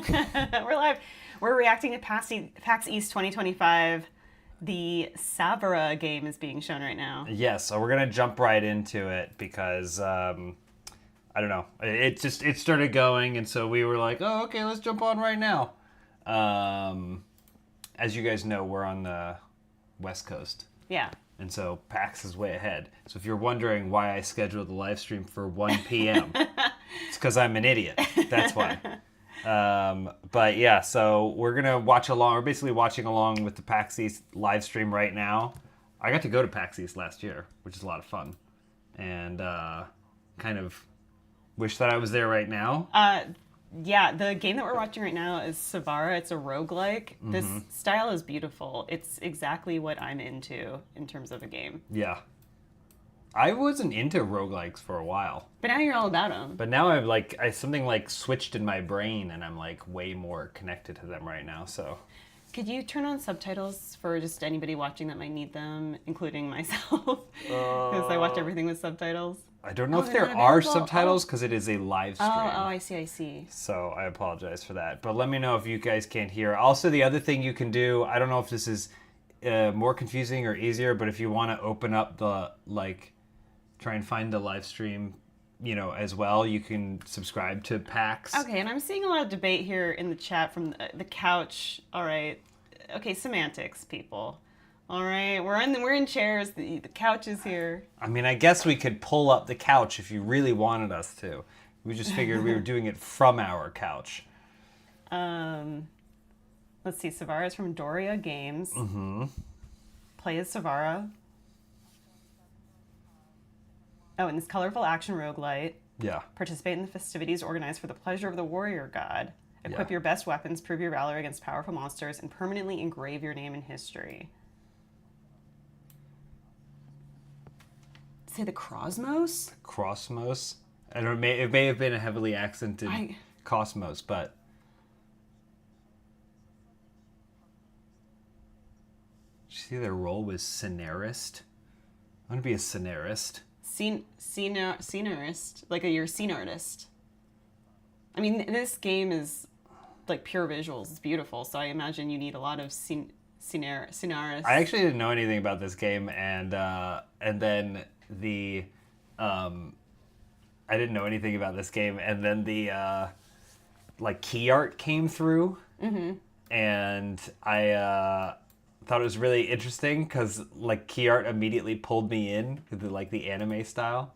We're live. We're reacting to PAX East 2025. The Savara game is being shown right now. Yes, so we're gonna jump right into it because I don't know. It started going, and so we were like, oh, okay, let's jump on right now. As you guys know, we're on the West Coast. Yeah. And so PAX is way ahead. So if you're wondering why I scheduled the live stream for 1 p.m., it's because I'm an idiot. That's why. But yeah, so we're going to watch along. We're basically watching along with the PAX East live stream right now. I got to go to PAX East last year, which is a lot of fun. And kind of wish that I was there right now. Yeah, the game that we're watching right now is Savara. It's a roguelike. This style is beautiful. It's exactly what I'm into in terms of a game. Yeah. I wasn't into roguelikes for a while. But now you're all about them. But now I'm like, something like switched in my brain and I'm like way more connected to them right now, so. Could you turn on subtitles for just anybody watching that might need them, including myself? Because I watch everything with subtitles. I don't know if there are subtitles because it is a live stream. Oh, I see. So I apologize for that. But let me know if you guys can't hear. Also, the other thing you can do, I don't know if this is more confusing or easier, but if you want to open up the, try and find the live stream, as well, you can subscribe to PAX. Okay, and I'm seeing a lot of debate here in the chat from the couch. All right. Okay, semantics, people. All right, we're in chairs. The couch is here. I mean, I guess we could pull up the couch if you really wanted us to. We just figured we were doing it from our couch. Let's see. Savara is from Doria Games. Mm-hmm. Play as Savara. Oh, and this colorful action roguelite. Yeah. Participate in the festivities organized for the pleasure of the warrior god. Equip your best weapons, prove your valor against powerful monsters, and permanently engrave your name in history. Say the Cosmos? Cosmos? I don't know, it may have been a heavily accented Cosmos, but... Did you see their role was scenarist? I want to be a scenarist. Scenarist. You're a scene artist. I mean, this game is like pure visuals. It's beautiful, so I imagine you need a lot of scenarists. I actually didn't know anything about this game, and then the I didn't know anything about this game, and then the key art came through, and I thought it was really interesting because key art immediately pulled me in with the anime style.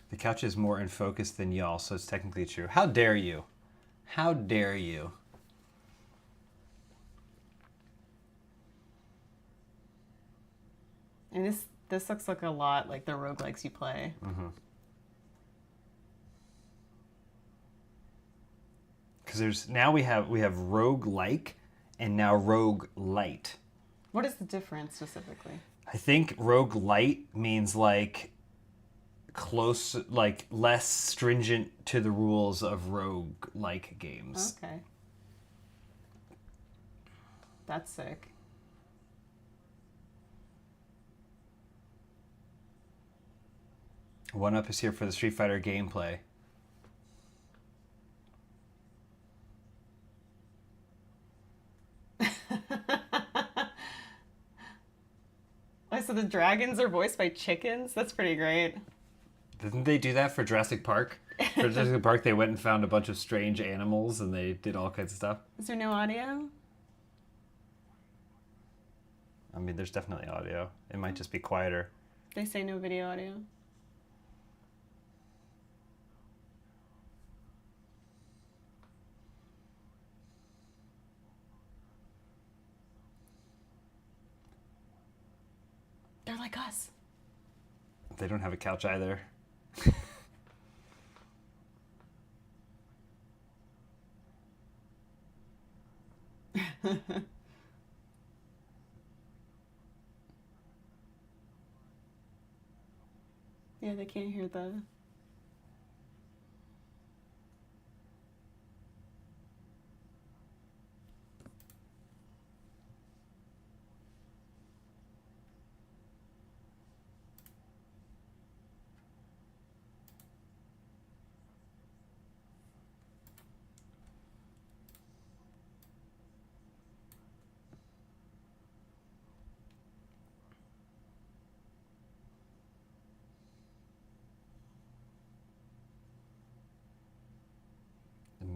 The couch is more in focus than y'all, so it's technically true. How dare you? How dare you? And this looks like a lot like the roguelikes you play. Because we have roguelike and now roguelite. What is the difference specifically? I think roguelite means close, less stringent to the rules of rogue-like games. Okay. That's sick. One Up is here for the Street Fighter gameplay. So the dragons are voiced by chickens? That's pretty great. Didn't they do that for Jurassic Park? For Jurassic Park, they went and found a bunch of strange animals, and they did all kinds of stuff. Is there no audio? I mean, there's definitely audio. It might just be quieter. They say no video audio. They're like us. They don't have a couch either. Yeah, they can't hear the...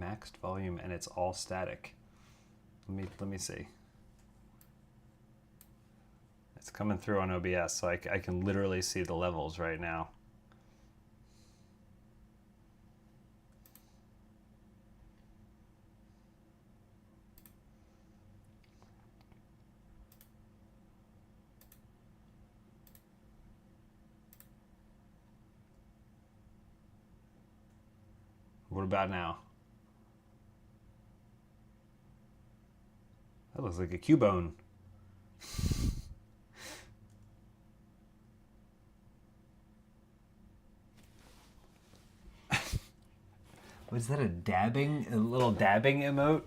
maxed volume and it's all static. Let me see. It's coming through on OBS, so I can literally see the levels right now. What about now? That looks like a Cubone. Was that a little dabbing emote?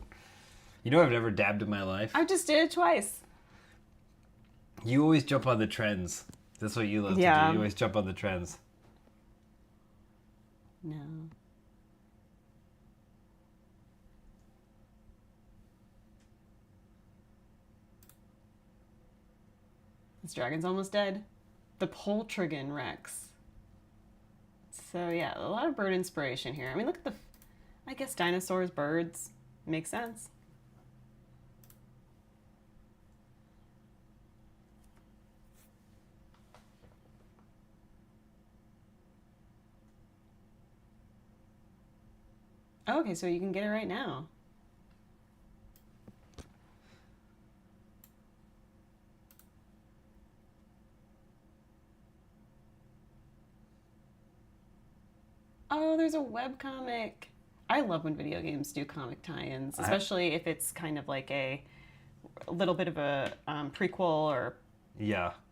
You know I've never dabbed in my life. I just did it twice. You always jump on the trends. That's what you love to do. You always jump on the trends. No. This dragon's almost dead. The Poltrigon Rex. So yeah, a lot of bird inspiration here. I mean, look at I guess dinosaurs, birds. Makes sense. Oh, okay, so you can get it right now. Oh, there's a webcomic. I love when video games do comic tie-ins, especially if it's kind of like a little bit of a prequel or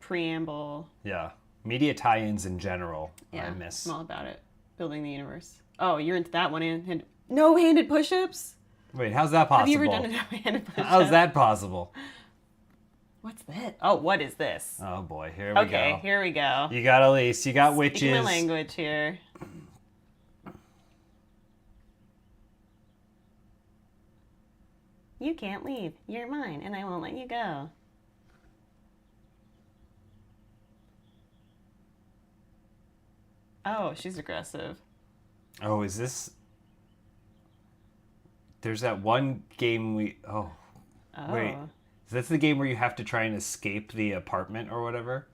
preamble. Yeah. Media tie-ins in general, Yeah, I miss. I'm all about it. Building the universe. Oh, you're into that one. No-handed push-ups? Wait, how's that possible? Have you ever done a no-handed push-up? How's that possible? What's that? Oh, what is this? Oh boy, here we go. Okay, here we go. You got Elyse, you got witches. Speaking my language here. You can't leave. You're mine, and I won't let you go. Oh, she's aggressive. Oh, is this... There's that one game Oh. Wait. Is this the game where you have to try and escape the apartment or whatever?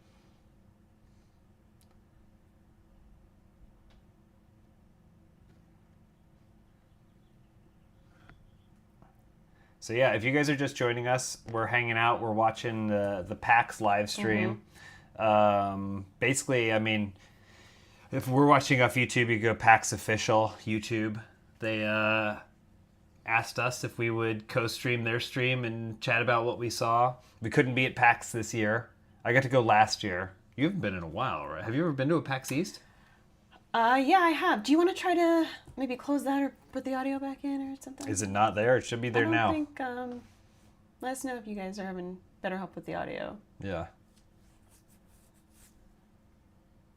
So yeah, if you guys are just joining us, we're hanging out. We're watching the PAX live stream. Basically, I mean, if we're watching off YouTube, you go PAX Official YouTube. They asked us if we would co-stream their stream and chat about what we saw. We couldn't be at PAX this year. I got to go last year. You haven't been in a while, right? Have you ever been to a PAX East? Yeah, I have. Do you want to try to maybe close that or put the audio back in or something? Is it not there? It should be there now. I think, let us know if you guys are having better help with the audio. Yeah.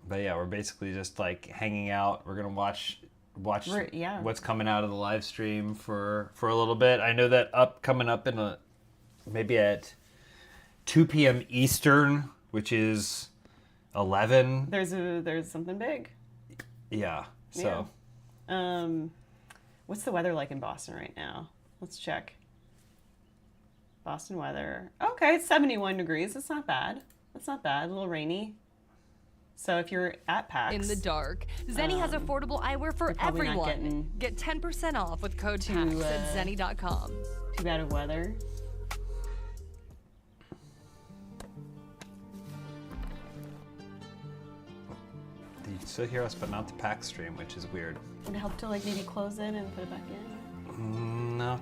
But yeah, we're basically just like hanging out. We're going to watch what's coming out of the live stream for a little bit. I know that coming up in maybe at 2 p.m. Eastern, which is 11. There's something big. Yeah. So. Yeah. What's the weather like in Boston right now? Let's check. Boston weather. Okay, it's 71 degrees. That's not bad. A little rainy. So if you're at PAX... In the dark, Zenni has affordable eyewear for everyone. Get 10% off with code PAX at Zenni.com. Too bad of weather. You can still hear us, but not the PAX stream, which is weird. Would it help to like maybe close it and put it back in? No,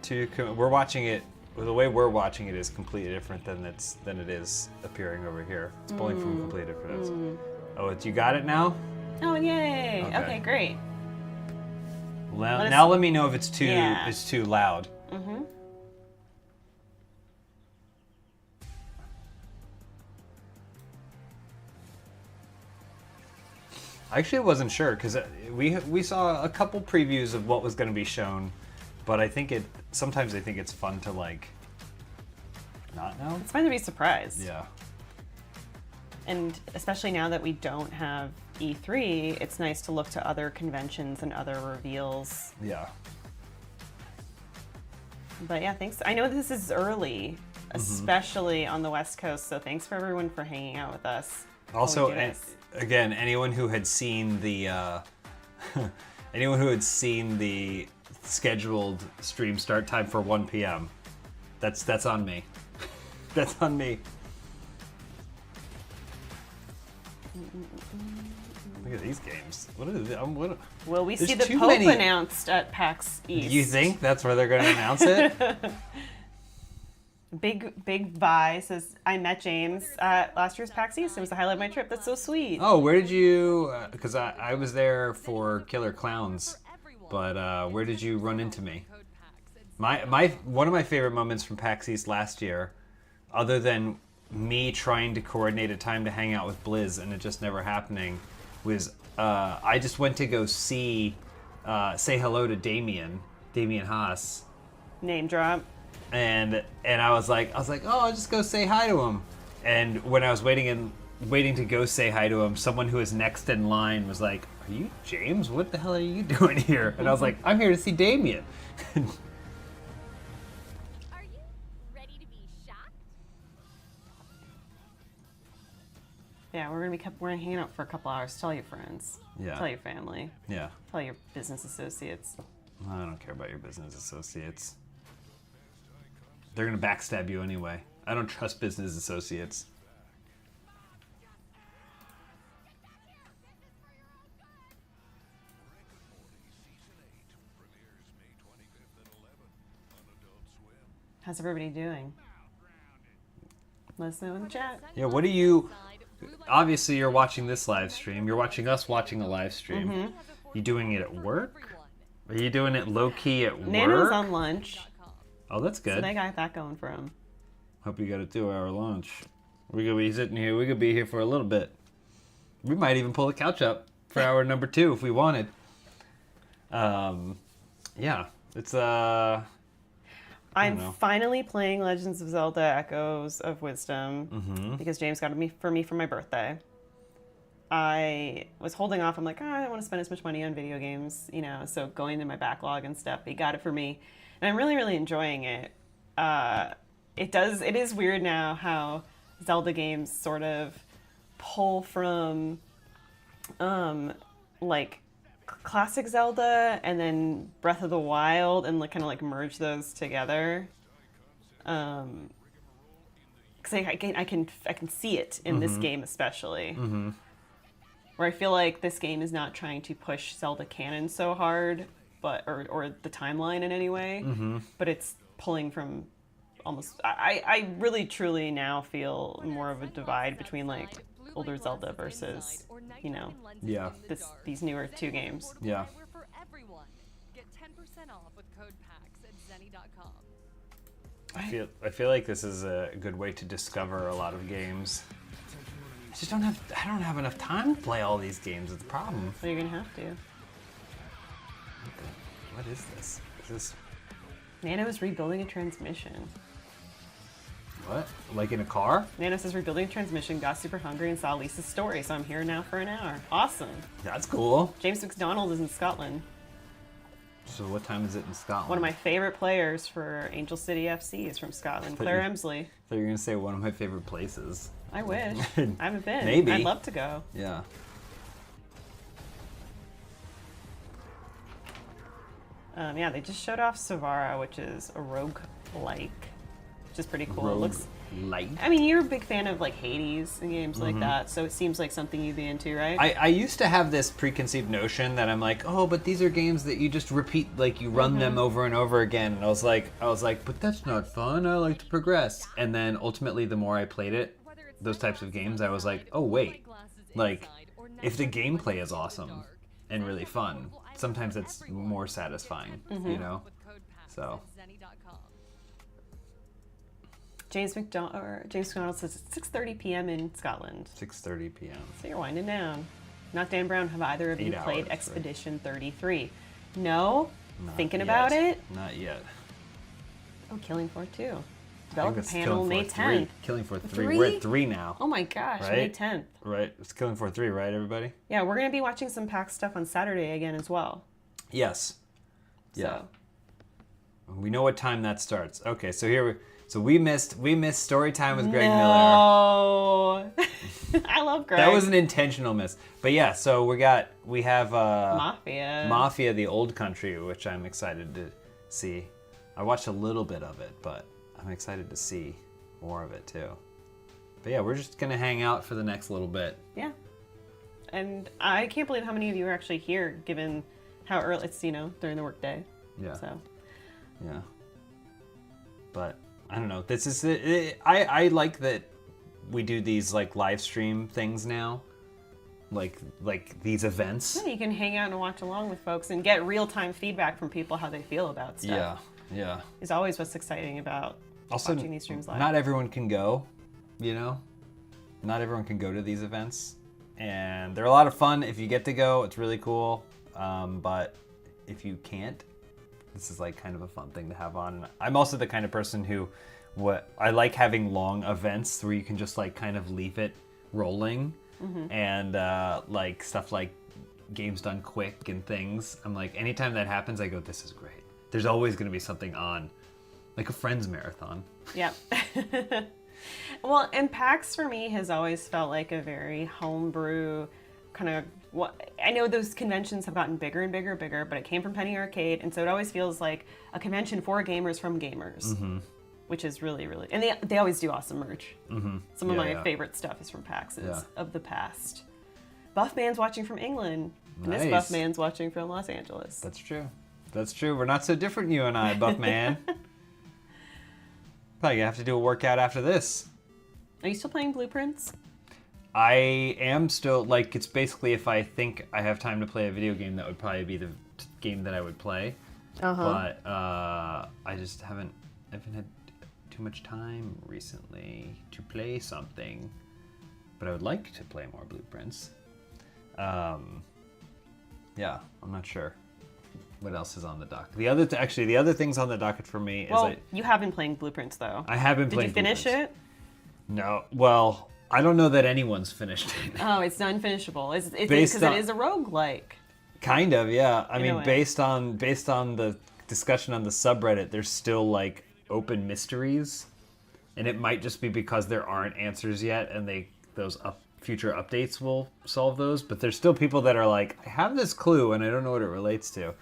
we're watching it. The way we're watching it is completely different than it is appearing over here. It's pulling from completely different notes. Oh, you got it now? Oh, yay! Okay, great. Now let me know if it's too loud. Mm-hmm. I actually wasn't sure because we saw a couple previews of what was going to be shown, but sometimes I think it's fun to like not know. It's fun to be surprised. Yeah. And especially now that we don't have E3, it's nice to look to other conventions and other reveals. Yeah. But yeah, thanks. I know this is early, especially on the West Coast, so thanks for everyone for hanging out with us. Also, again, anyone who had seen the scheduled stream start time for 1 p.m. That's on me. That's on me. Look at these games. What is it? Will we see the Pope announced at PAX East? You think that's where they're going to announce it? Big Vi says, I met James at last year's PAX East. It was the highlight of my trip. That's so sweet. Oh, where did you... Because I was there for Killer Clowns, but where did you run into me? One of my favorite moments from PAX East last year, other than me trying to coordinate a time to hang out with Blizz and it just never happening, was I just went to go say hello to Damien Haas. Name drop. And I was like, oh, I'll just go say hi to him. And when I was waiting to go say hi to him, someone who was next in line was like, are you James? What the hell are you doing here? And I was like, I'm here to see Damien. Are you ready to be shocked? Yeah, we're gonna hang out for a couple hours. Tell your friends. Yeah. Tell your family. Yeah. Tell your business associates. I don't care about your business associates. They're gonna backstab you anyway. I don't trust business associates. How's everybody doing? Let us know in the chat. Yeah, what do you... Obviously, you're watching this live stream. You're watching us watching a live stream. You doing it at work? Are you doing it low-key at work? Nana's on lunch. Oh, that's good. So they got that going for him. Hope you got a 2-hour lunch. We're going to be sitting here. We could be here for a little bit. We might even pull the couch up for hour number 2 if we wanted. Yeah, it's... I'm finally playing Legends of Zelda Echoes of Wisdom because James got it for me for my birthday. I was holding off. I'm like, I don't want to spend as much money on video games, so going to my backlog and stuff. He got it for me, and I'm really, really enjoying it. It is weird now how Zelda games sort of pull from, like, classic Zelda and then Breath of the Wild and kind of merge those together. Because I can see it in this game especially, where I feel like this game is not trying to push Zelda canon so hard, or the timeline in any way, but it's pulling from almost. I really truly now feel more of a divide between older Zelda versus these newer 2 games. Yeah. Get 10% off with code PAX at zenny.com. I feel like this is a good way to discover a lot of games. I don't have enough time to play all these games. It's the problem. So you're gonna have to. What is this? Is this Nano is rebuilding a transmission. what? Like in a car? Nano says rebuilding a transmission, got super hungry and saw Lisa's story, so I'm here now for an hour. Awesome. That's cool. James McDonald is in Scotland. So what time is it in Scotland? One of my favorite players for Angel City FC is from Scotland, Claire Emsley. I thought you were going to say one of my favorite places. I wish. I haven't been. Maybe. I'd love to go. Yeah. Yeah, they just showed off Savara, which is a roguelike, which is pretty cool. It looks light. I mean, you're a big fan of Hades and games like that, so it seems like something you'd be into, right? I used to have this preconceived notion that I'm like, oh, but these are games that you just repeat, you run them over and over again. And I was like, but that's not fun. I like to progress. And then ultimately, the more I played it, those types of games, I was like, oh wait, if the gameplay is awesome and really fun, sometimes it's more satisfying, So. James McDonald says it's 6:30 p.m. in Scotland. 6:30 p.m. So you're winding down. Not Dan Brown. Have either of you 8 played hours, Expedition 33? No. Not Thinking yet. about it. Not yet. Oh, Killing Floor 2. I think Developer it's panel Killing May Floor 10th. 3. Killing Floor 3. 3? We're at 3 now. Oh my gosh, Right? May 10th. Right. It's Killing Floor 3, right, everybody? Yeah, we're going to be watching some PAX stuff on Saturday again as well. Yes. Yeah. So, We know what time that starts. Okay, so we missed story time with Greg Miller. No. I love Greg. That was an intentional miss. But yeah, so we have Mafia, the Old Country, which I'm excited to see. I watched a little bit of it, but I'm excited to see more of it too. But yeah, we're just gonna hang out for the next little bit. Yeah. And I can't believe how many of you are actually here, given how early it's, during the workday. Yeah. So. Yeah. But I don't know. This is I like that we do these like live stream things now, like these events. Yeah, you can hang out and watch along with folks and get real time feedback from people how they feel about stuff. Yeah. Is always what's exciting about watching these streams live. Not everyone can go, Not everyone can go to these events, and they're a lot of fun if you get to go. It's really cool. But if you can't, this is like kind of a fun thing to have on. I'm also the kind of person who, I like having long events where you can just like kind of leave it rolling, and like stuff like games done quick and things. I'm like, anytime that happens, I go, this is great. There's always going to be something on, like a Friends marathon. Yeah. Well, and PAX for me has always felt like a very homebrew kind of. I know those conventions have gotten bigger and bigger and bigger, but it came from Penny Arcade, and so it always feels like a convention for gamers from gamers, which is really, really, and they always do awesome merch. Some of my favorite stuff is from PAXs of the past. Buff Man's watching from England, and this Buff Man's watching from Los Angeles. That's true. That's true. We're not so different, you and I, Buff Man. Probably gonna have to do a workout after this. Are you still playing Blueprints? I am still, like, it's basically if I think I have time to play a video game, that would probably be the game that I would play. But I just haven't had too much time recently to play something. But I would like to play more Blueprints. Yeah, I'm not sure what else is on the docket. The other things on the docket for me is you have been playing Blueprints though. I have been playing. Did you finish it? No. Well, I don't know that anyone's finished it. Oh, it's unfinishable. It's because it is a roguelike. Kind of, yeah. I mean, based on the discussion on the subreddit, there's still like open mysteries, and it might just be because there aren't answers yet, and future updates will solve those. But there's still people that are like, I have this clue, and I don't know what it relates to.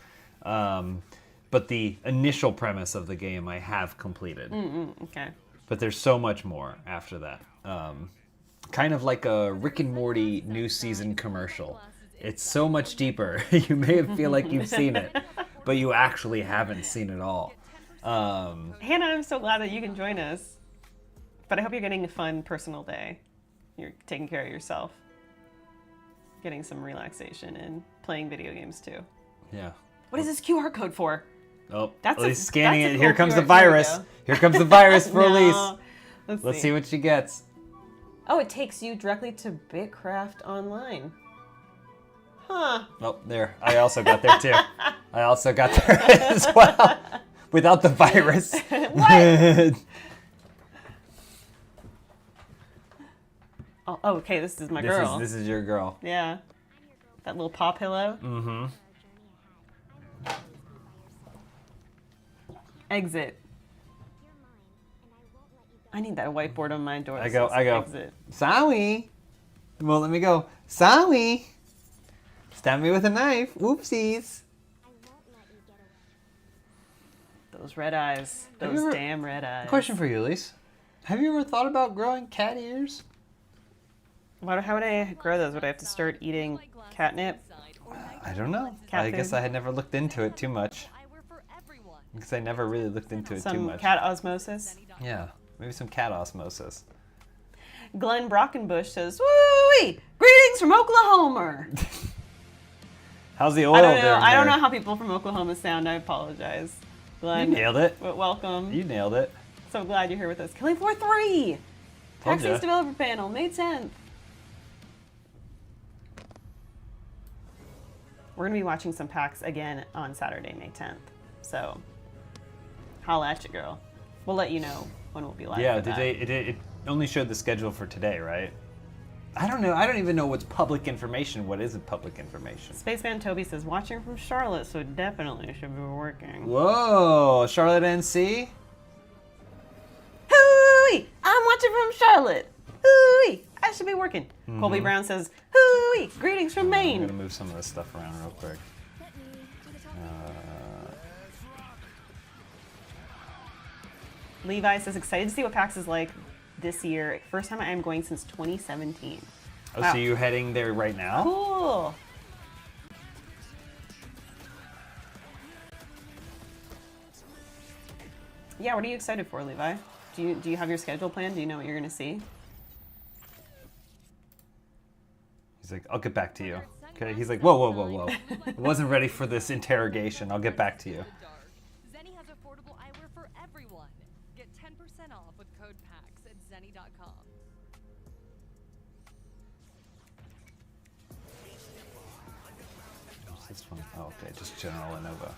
But the initial premise of the game I have completed. Okay. But there's so much more after that. Kind of like a Rick and Morty new season commercial. It's so much deeper. You may feel like you've seen it, but you actually haven't seen it all. Hannah, I'm so glad that you can join us. But I hope you're getting a fun personal day. You're taking care of yourself. Getting some relaxation and playing video games too. Yeah. What is this QR code for? Oh, Elyse scanning it. Cool Here comes QR. the virus. Here comes the virus for No. Elyse. Let's see what she gets. Oh, it takes you directly to Bitcraft Online. Huh. Oh, there. I also got there too. I also got there as well. Without the virus. What? Oh, okay, this is my girl. This is your girl. Yeah. That little paw pillow. Mm-hmm. Exit. I need that whiteboard on my door. I go. Exit. Sorry. Won't let me go. Sorry. Stab me with a knife. Oopsies. Those red eyes. Those damn red eyes. Question for you, Elyse. Have you ever thought about growing cat ears? How would I grow those? Would I have to start eating catnip? I don't know. I guess I had never looked into it too much. Because I never really looked into it too much. Some cat osmosis? Yeah. Maybe some cat osmosis. Glenn Brockenbush says, "Woo-wee! Greetings from Oklahoma." How's the oil? I don't know how people from Oklahoma sound. I apologize. Glenn, you nailed it. Welcome. You nailed it. So glad you're here with us. Killing Floor 3! PAX ya. East Developer Panel, May 10th. We're going to be watching some PAX again on Saturday, May 10th. So, holla at you, girl. We'll let you know when we'll be live. Yeah, for that. it only showed the schedule for today, right? I don't know. I don't even know what's public information. What isn't public information? Spaceman Toby says, watching from Charlotte, so definitely should be working. Whoa, Charlotte, NC? Hooey! I'm watching from Charlotte. Hooey! I should be working. Colby Brown says, hooey! Greetings from Maine. I'm going to move some of this stuff around real quick. Levi says, excited to see what PAX is like this year. First time I am going since 2017. Oh, wow. So you're heading there right now? Cool. Yeah, what are you excited for, Levi? Do you have your schedule planned? Do you know what you're going to see? He's like, I'll get back to you. Okay, he's like, whoa, whoa, whoa, whoa. I wasn't ready for this interrogation. I'll get back to you. Zenny has affordable eyewear for everyone. Get 10% off with code PAX at zenny.com. What's this one? Oh, okay, just General Lenovo.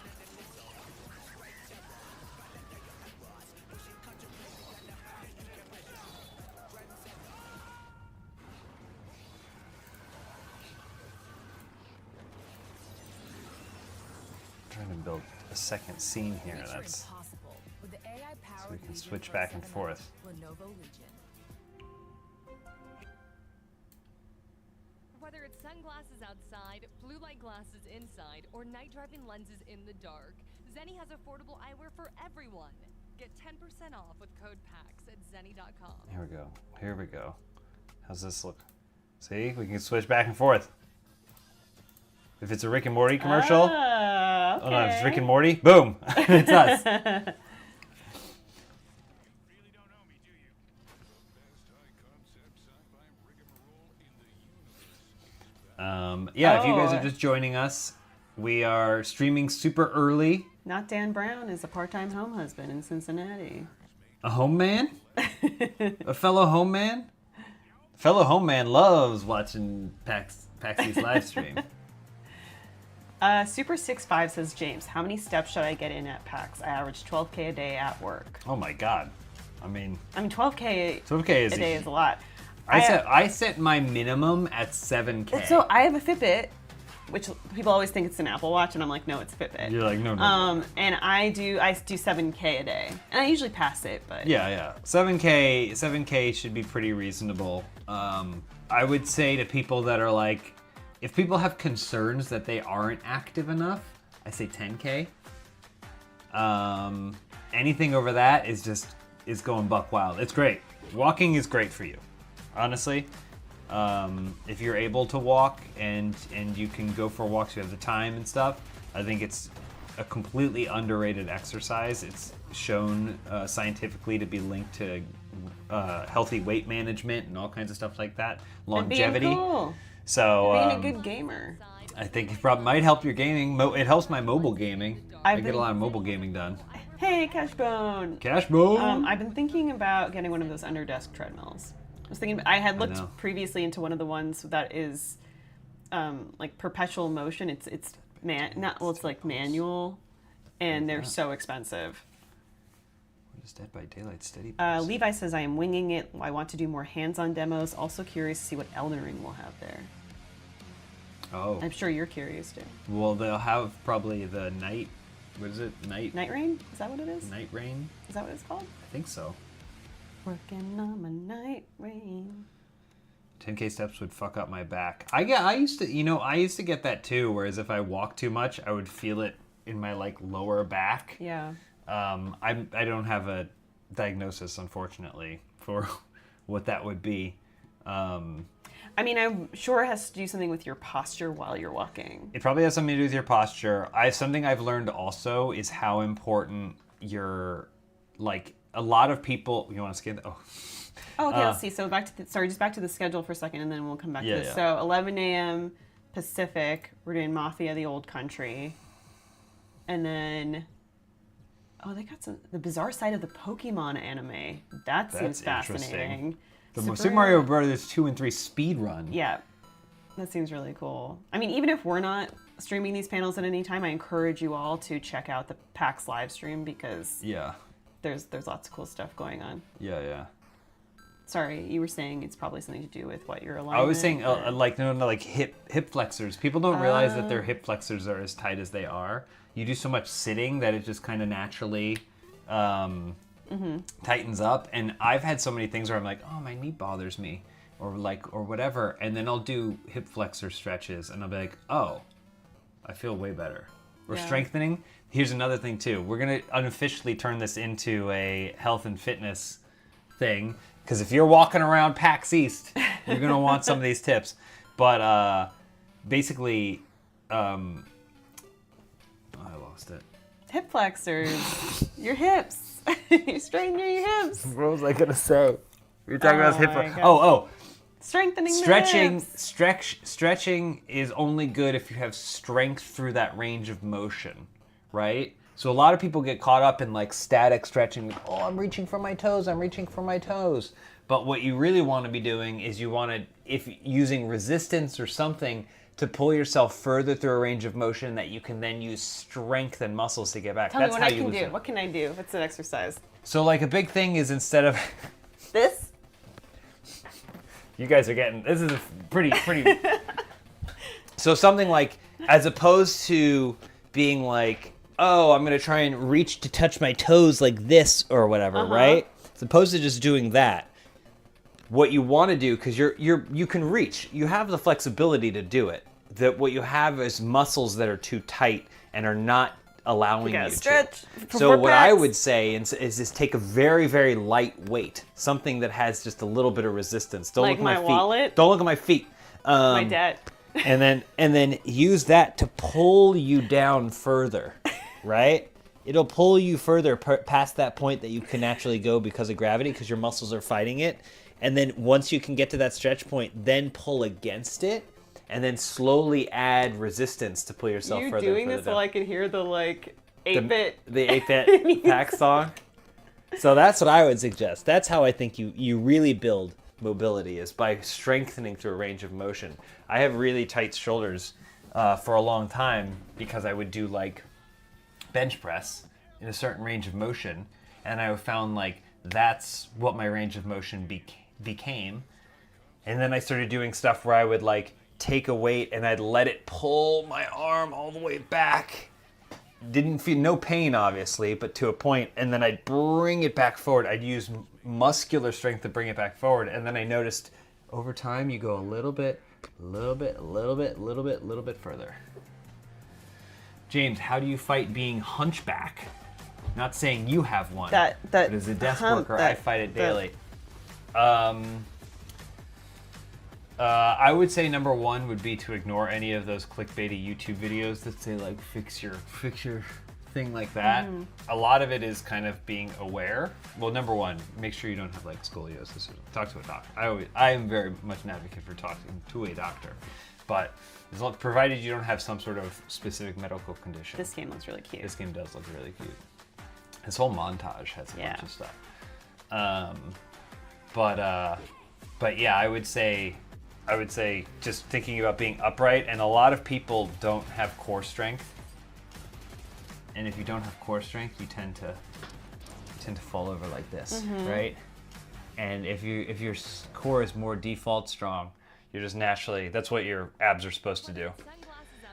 Trying to build a second scene here. That's so we can switch back and forth. Whether it's sunglasses outside, blue light glasses inside, or night driving lenses in the dark, Zenny has affordable eyewear for everyone. Get 10% off with code PAX at zenny.com. Here we go. Here we go. How's this look? See, we can switch back and forth. If it's a Rick and Morty commercial, Okay. oh no, if it's Rick and Morty, boom, it's us. Yeah, if you guys are just joining us, we are streaming super early. Not Dan Brown is a part-time home husband in Cincinnati. A home man? A fellow home man? Fellow home man loves watching PAX East live stream. Super 65 says, James, how many steps should I get in at PAX? I average 12K a day at work. Oh my God. I mean 12K, 12K is a day is a lot. I set my minimum at 7K. So I have a Fitbit, which people always think it's an Apple Watch, and I'm like, no, it's a Fitbit. You're like, no. And I do 7K a day, and I usually pass it, but Yeah. 7K should be pretty reasonable. I would say to people that are like, if people have concerns that they aren't active enough, I say 10K. Anything over that is going buck wild. It's great. Walking is great for you, honestly. If you're able to walk and you can go for walks, you have the time and stuff, I think it's a completely underrated exercise. It's shown scientifically to be linked to healthy weight management and all kinds of stuff like that. Longevity. being cool. So being a good gamer. I think it probably might help your gaming. It helps my mobile gaming. I get a lot of mobile gaming done. Hey, Cashbone. Cashbone. I've been thinking about getting one of those under desk treadmills. I had looked previously into one of the ones that is like perpetual motion. It's like manual, and they're so expensive. What is Dead by Daylight steady? Levi says, I am winging it. I want to do more hands-on demos. Also curious to see what Elden Ring will have there. Oh. I'm sure you're curious too. Well, they'll have probably the night. What is it? Night Rain? Is that what it is? Night Rain? Is that what it's called? I think so. Working on my night rain. 10K steps would fuck up my back. I used to get that too, whereas if I walk too much, I would feel it in my like lower back. Yeah. I don't have a diagnosis, unfortunately, for what that would be. I mean, I'm sure it has to do something with your posture while you're walking. It probably has something to do with your posture. Something I've learned also is how important your, like, a lot of people. You want to scan? Oh, okay. Let's see. So back to the schedule for a second, and then we'll come back to this. Yeah. So 11 a.m. Pacific, we're doing Mafia: The Old Country, and then they got the Bizarre Side of the Pokemon anime. That seems fascinating. The Super Mario Brothers 2 and 3 speed run. Yeah, that seems really cool. I mean, even if we're not streaming these panels at any time, I encourage you all to check out the PAX live stream because there's lots of cool stuff going on. Yeah. Sorry, you were saying it's probably something to do with what your alignment. I was saying like hip flexors. People don't realize that their hip flexors are as tight as they are. You do so much sitting that it just kind of naturally tightens up. And I've had so many things where I'm like, oh, my knee bothers me, or whatever, and then I'll do hip flexor stretches, and I'll be like, oh, I feel way better. Or strengthening. Here's another thing too. We're gonna unofficially turn this into a health and fitness thing, because if you're walking around PAX East, you're gonna want some of these tips. But basically, I lost it. Hip flexors. Your hips. You straighten your hips. What was I gonna say? You're talking about hip. Strengthening Stretching. the hips. Stretching is only good if you have strength through that range of motion, right? So a lot of people get caught up in like static stretching. Oh, I'm reaching for my toes. I'm reaching for my toes. But what you really want to be doing is you want to, if using resistance or something, to pull yourself further through a range of motion that you can then use strength and muscles to get back. Tell me what I can do. What can I do? What's an exercise? So like a big thing is instead of this. You guys are getting, this is a pretty. So something like, as opposed to being like, oh, I'm going to try and reach to touch my toes like this or whatever, right? As opposed to just doing that. What you want to do, because you can reach, you have the flexibility to do it. That what you have is muscles that are too tight and are not allowing you to stretch. So what I would say is just take a very, very light weight, something that has just a little bit of resistance. Don't like look at my feet. Wallet? Don't look at my feet. My debt. and then use that to pull you down further, right? It'll pull you further past that point that you can naturally go because of gravity, because your muscles are fighting it. And then once you can get to that stretch point, then pull against it. And then slowly add resistance to pull yourself further. You're doing this so I can hear the 8-bit. The 8-bit PAX song. So that's what I would suggest. That's how I think you really build mobility, is by strengthening through a range of motion. I have really tight shoulders for a long time because I would do like bench press in a certain range of motion, and I found like that's what my range of motion became. And then I started doing stuff where I would like take a weight and I'd let it pull my arm all the way back. Didn't feel, no pain obviously, but to a point, and then I'd bring it back forward. I'd use muscular strength to bring it back forward, and then I noticed over time you go a little bit further. James, how do you fight being hunchback? Not saying you have one, but as a desk worker, I fight it daily. I would say number one would be to ignore any of those clickbaity YouTube videos that say like fix your thing like that. A lot of it is kind of being aware. Well, number one, make sure you don't have like scoliosis. Talk to a doctor. I am very much an advocate for talking to a doctor, but as long, provided you don't have some sort of specific medical condition. This game looks really cute. This game does look really cute. This whole montage has a bunch of stuff. But yeah, I would say just thinking about being upright, and a lot of people don't have core strength. And if you don't have core strength, you tend to fall over like this, right? And if your core is more default strong, you're just naturally, that's what your abs are supposed to do.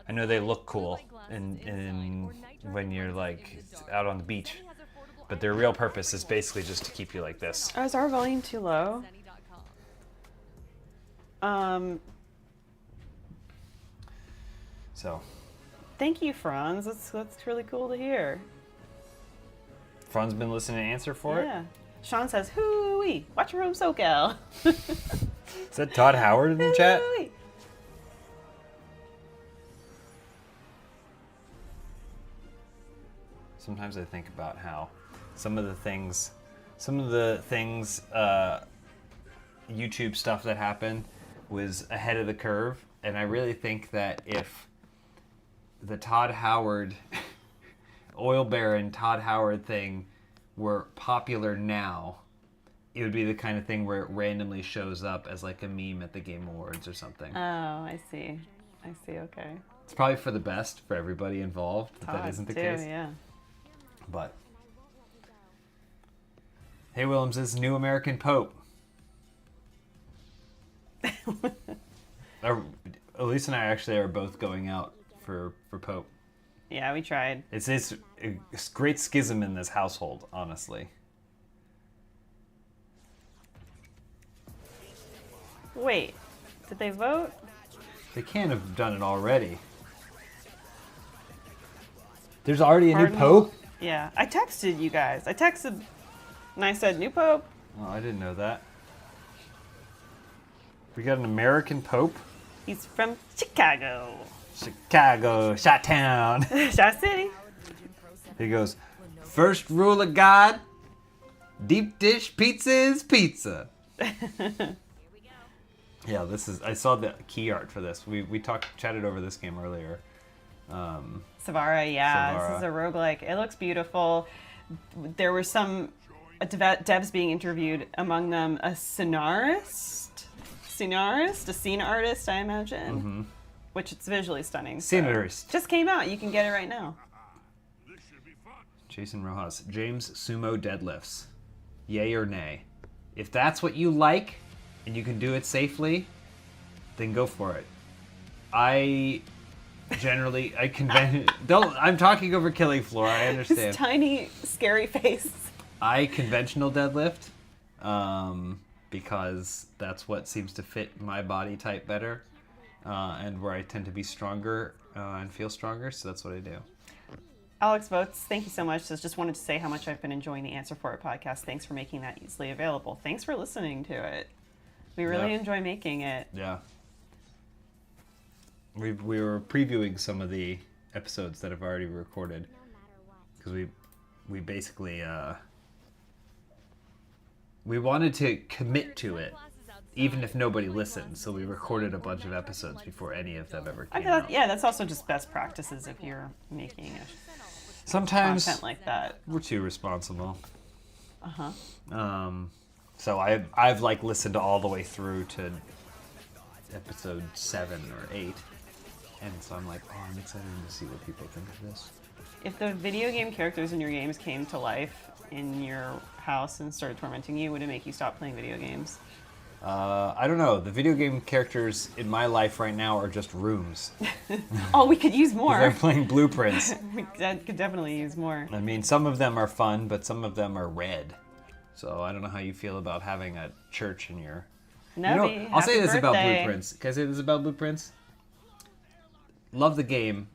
I know they look cool in when you're like out on the beach, but their real purpose is basically just to keep you like this. Oh, is our volume too low? So. Thank you, Franz. That's really cool to hear. Franz been listening to Answer for it? Yeah. Sean says, hoo-wee, watch your home SoCal. Is that Todd Howard in the chat? Hoo-wee. Sometimes I think about how some of the things YouTube stuff that happened was ahead of the curve, and I really think that if the Todd Howard oil baron Todd Howard thing were popular now, it would be the kind of thing where it randomly shows up as like a meme at the Game Awards or something. Oh, I see, okay. It's probably for the best for everybody involved, but that isn't the case. Yeah. But hey, Willems is new American Pope. Elyse and I actually are both going out for Pope. Yeah, we tried. It's a great schism in this household, honestly. Wait, did they vote? They can't have done it already. There's already a new Cardinal? Pope? Yeah, I texted you guys. I texted and I said, new Pope. Oh, I didn't know that. We got an American Pope? He's from Chicago. Chicago, Chi-Town. Shot City. He goes, first rule of God, deep dish pizza is pizza. Yeah, I saw the key art for this. We chatted over this game earlier. Savara, yeah. Savara. This is a roguelike. It looks beautiful. There were some devs being interviewed, among them a scenarist, a scene artist, I imagine. Mm-hmm. Which it's visually stunning. Scenarist. Just came out. You can get it right now. Jason Rojas. James Sumo deadlifts. Yay or nay? If that's what you like and you can do it safely, then go for it. I'm talking over Killing Floor, I understand. His tiny, scary face. I conventional deadlift because that's what seems to fit my body type better and where I tend to be stronger and feel stronger, so that's what I do. Alex votes, thank you so much. Just wanted to say how much I've been enjoying the Answer For It podcast. Thanks for making that easily available. Thanks for listening to it. We really enjoy making it. Yeah. We were previewing some of the episodes that have already recorded because we basically we wanted to commit to it even if nobody listened, so we recorded a bunch of episodes before any of them ever came out. Yeah, that's also just best practices if you're making Sometimes content like that. We're too responsible. Uh-huh. So I've like listened all the way through to episode 7 or 8. And so I'm like, I'm excited to see what people think of this. If the video game characters in your games came to life in your house and started tormenting you, would it make you stop playing video games? I don't know. The video game characters in my life right now are just rooms. Oh, we could use more. They're playing blueprints. We could definitely use more. I mean, some of them are fun, but some of them are red. So I don't know how you feel about having a church in your... Nubby, I'll say happy this about birthday. blueprints. Can I say this about blueprints? Love the game,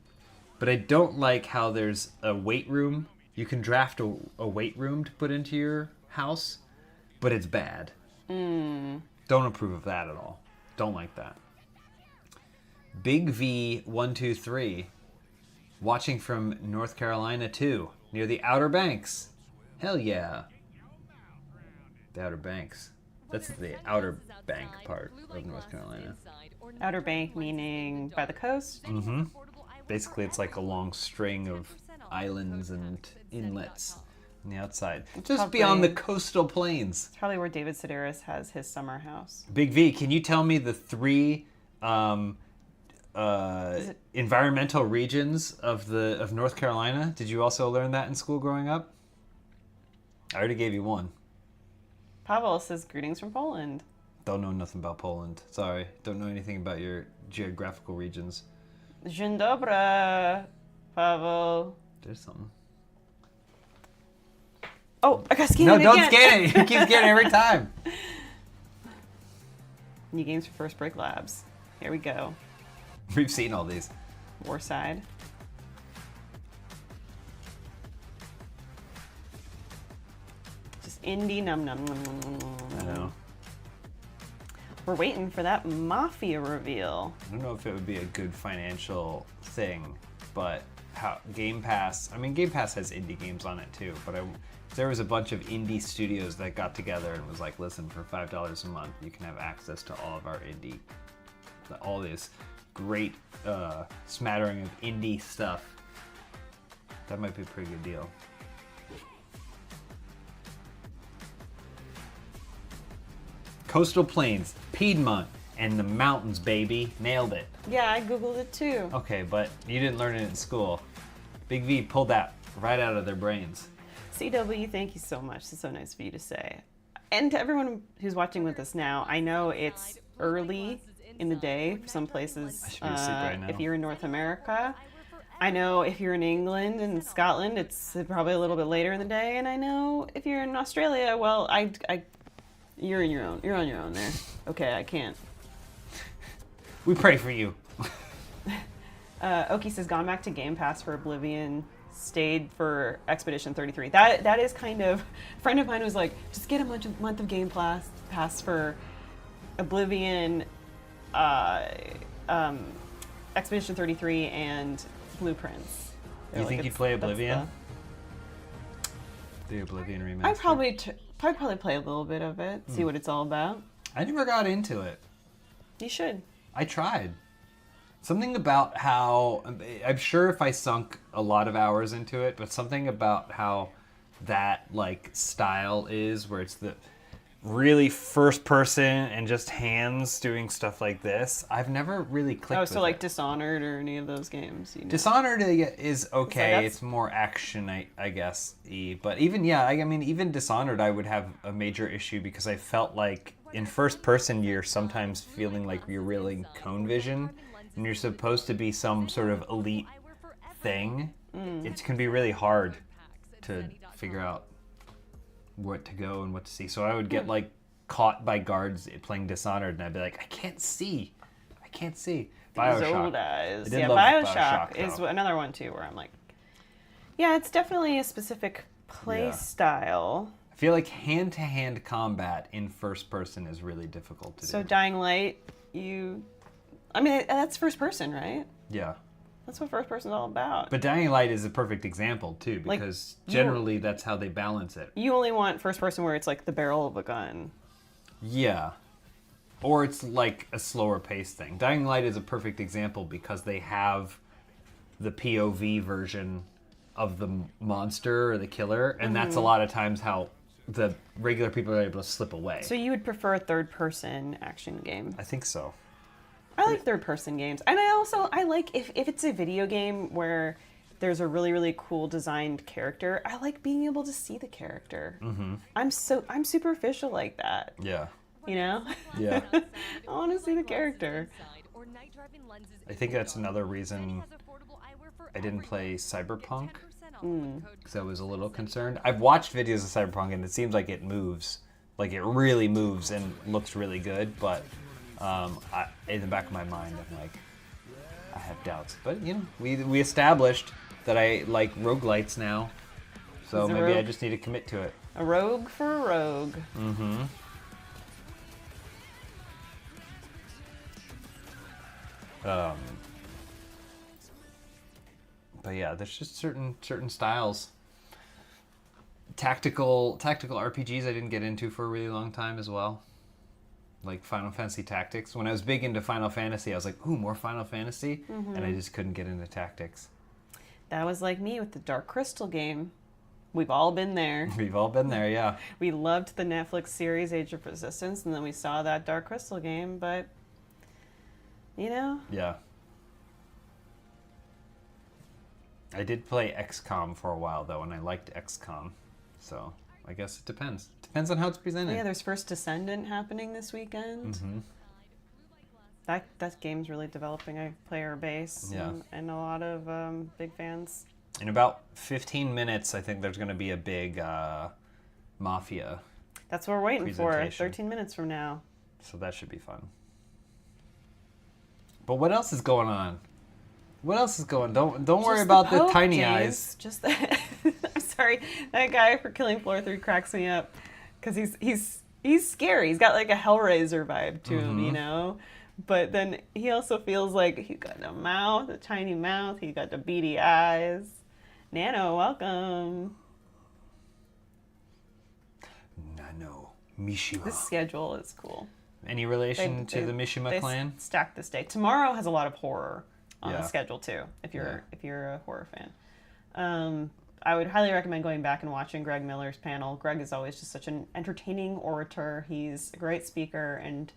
but I don't like how there's a weight room. You can draft a weight room to put into your house, but it's bad. Don't approve of that at all. Don't like that. Big V123, watching from North Carolina too, near the Outer Banks. Hell yeah. The Outer Banks. That's the Outer Bank part of North Carolina. Outer Bank meaning by the coast? Mm-hmm. Basically, it's like a long string of islands and inlets on the outside. Just probably- beyond the coastal plains. It's probably where David Sedaris has his summer house. Big V, can you tell me the 3 environmental regions of North Carolina? Did you also learn that in school growing up? I already gave you one. Pavel says greetings from Poland. Don't know nothing about Poland. Sorry. Don't know anything about your geographical regions. Dzień dobry, Pavel. There's something. Oh, I got scanned No, again. don't scan it. You keep scanning every time. New games for First Break Labs. Here we go. We've seen all these. Warside. Just indie num num num num num. I know. We're waiting for that Mafia reveal. I don't know if it would be a good financial thing, but how Game Pass, I mean, Game Pass has indie games on it too, but there was a bunch of indie studios that got together and was like, listen, for $5 a month, you can have access to all of our indie, all this great smattering of indie stuff. That might be a pretty good deal. Coastal Plains, Piedmont, and the mountains, baby. Nailed it. Yeah, I googled it too. Okay, but you didn't learn it in school. Big V pulled that right out of their brains. CW, thank you so much. It's so nice of you to say. And to everyone who's watching with us now, I know it's early in the day. Some places, I should be asleep right now. if you're in North America. I know if you're in England and Scotland, it's probably a little bit later in the day. And I know if you're in Australia, well, you're on your own there. Okay, I can't. We pray for you. Oki says, gone back to Game Pass for Oblivion, stayed for Expedition 33. That is kind of, a friend of mine was like, just get a month of Game Pass for Oblivion, Expedition 33, and Blueprints. You think you'd play Oblivion? The Oblivion remaster? I'd probably play a little bit of it, see what it's all about. I never got into it. You should. I tried. Something about how, I'm sure if I sunk a lot of hours into it, but something about how that like style is, where it's the really first person and just hands doing stuff like this, I've never really clicked with so like it. Dishonored or any of those games? You know? Dishonored is okay. It's It's more action, I guess. But even even Dishonored, I would have a major issue because I felt like in first person you're sometimes feeling like you're really in cone vision, and you're supposed to be some sort of elite thing. It can be really hard to figure out what to go and what to see. So I would get like caught by guards playing Dishonored, and I'd be like, I can't see. Bioshock. Old eyes. I Yeah, love Bioshock is though. another one too, where I'm like, yeah, it's definitely a specific play style. I feel like hand-to-hand combat in first person is really difficult to do. So Dying Light, that's first person, right? Yeah. That's what first person's all about. But Dying Light is a perfect example too, because generally that's how they balance it. You only want first person where it's like the barrel of a gun. Yeah. Or it's like a slower paced thing. Dying Light is a perfect example because they have the POV version of the monster or the killer, and that's a lot of times how the regular people are able to slip away. So you would prefer a third person action game? I think so. I like third person games. And I like if it's a video game where there's a really, really cool designed character, I like being able to see the character. Mm-hmm. I'm superficial like that. Yeah. You know? Yeah. I want to see the character. I think that's another reason I didn't play Cyberpunk, because I was a little concerned. I've watched videos of Cyberpunk and it seems like it moves. Like it really moves and looks really good, but in the back of my mind, I'm like, I have doubts. But, we established that I like roguelikes now, so maybe I just need to commit to it. A rogue for a rogue. Mm-hmm. But yeah, there's just certain styles. Tactical RPGs I didn't get into for a really long time as well. Like Final Fantasy Tactics. When I was big into Final Fantasy, I was like, ooh, more Final Fantasy? Mm-hmm. And I just couldn't get into tactics. That was like me with the Dark Crystal game. We've all been there. We've all been there, yeah. We loved the Netflix series Age of Resistance, and then we saw that Dark Crystal game, but, Yeah. I did play XCOM for a while, though, and I liked XCOM. So I guess it depends. Depends on how it's presented. Yeah, there's First Descendant happening this weekend. Mm-hmm. That game's really developing a player base and a lot of big fans. In about 15 minutes, I think there's going to be a big Mafia. That's what we're waiting for, 13 minutes from now. So that should be fun. But what else is going on? What else is going on? Don't worry about the tiny eyes. Just that. I'm sorry. That guy for Killing Floor 3 cracks me up because he's scary. He's got like a Hellraiser vibe to him, But then he also feels like he got a tiny mouth. He got the beady eyes. Nano, welcome. Nano Mishima. This schedule is cool. Any relation to the Mishima clan? Stacked this day. Tomorrow has a lot of horror on the Yeah. schedule too. If you're a horror fan, I would highly recommend going back and watching Greg Miller's panel. Greg is always just such an entertaining orator. He's a great speaker, and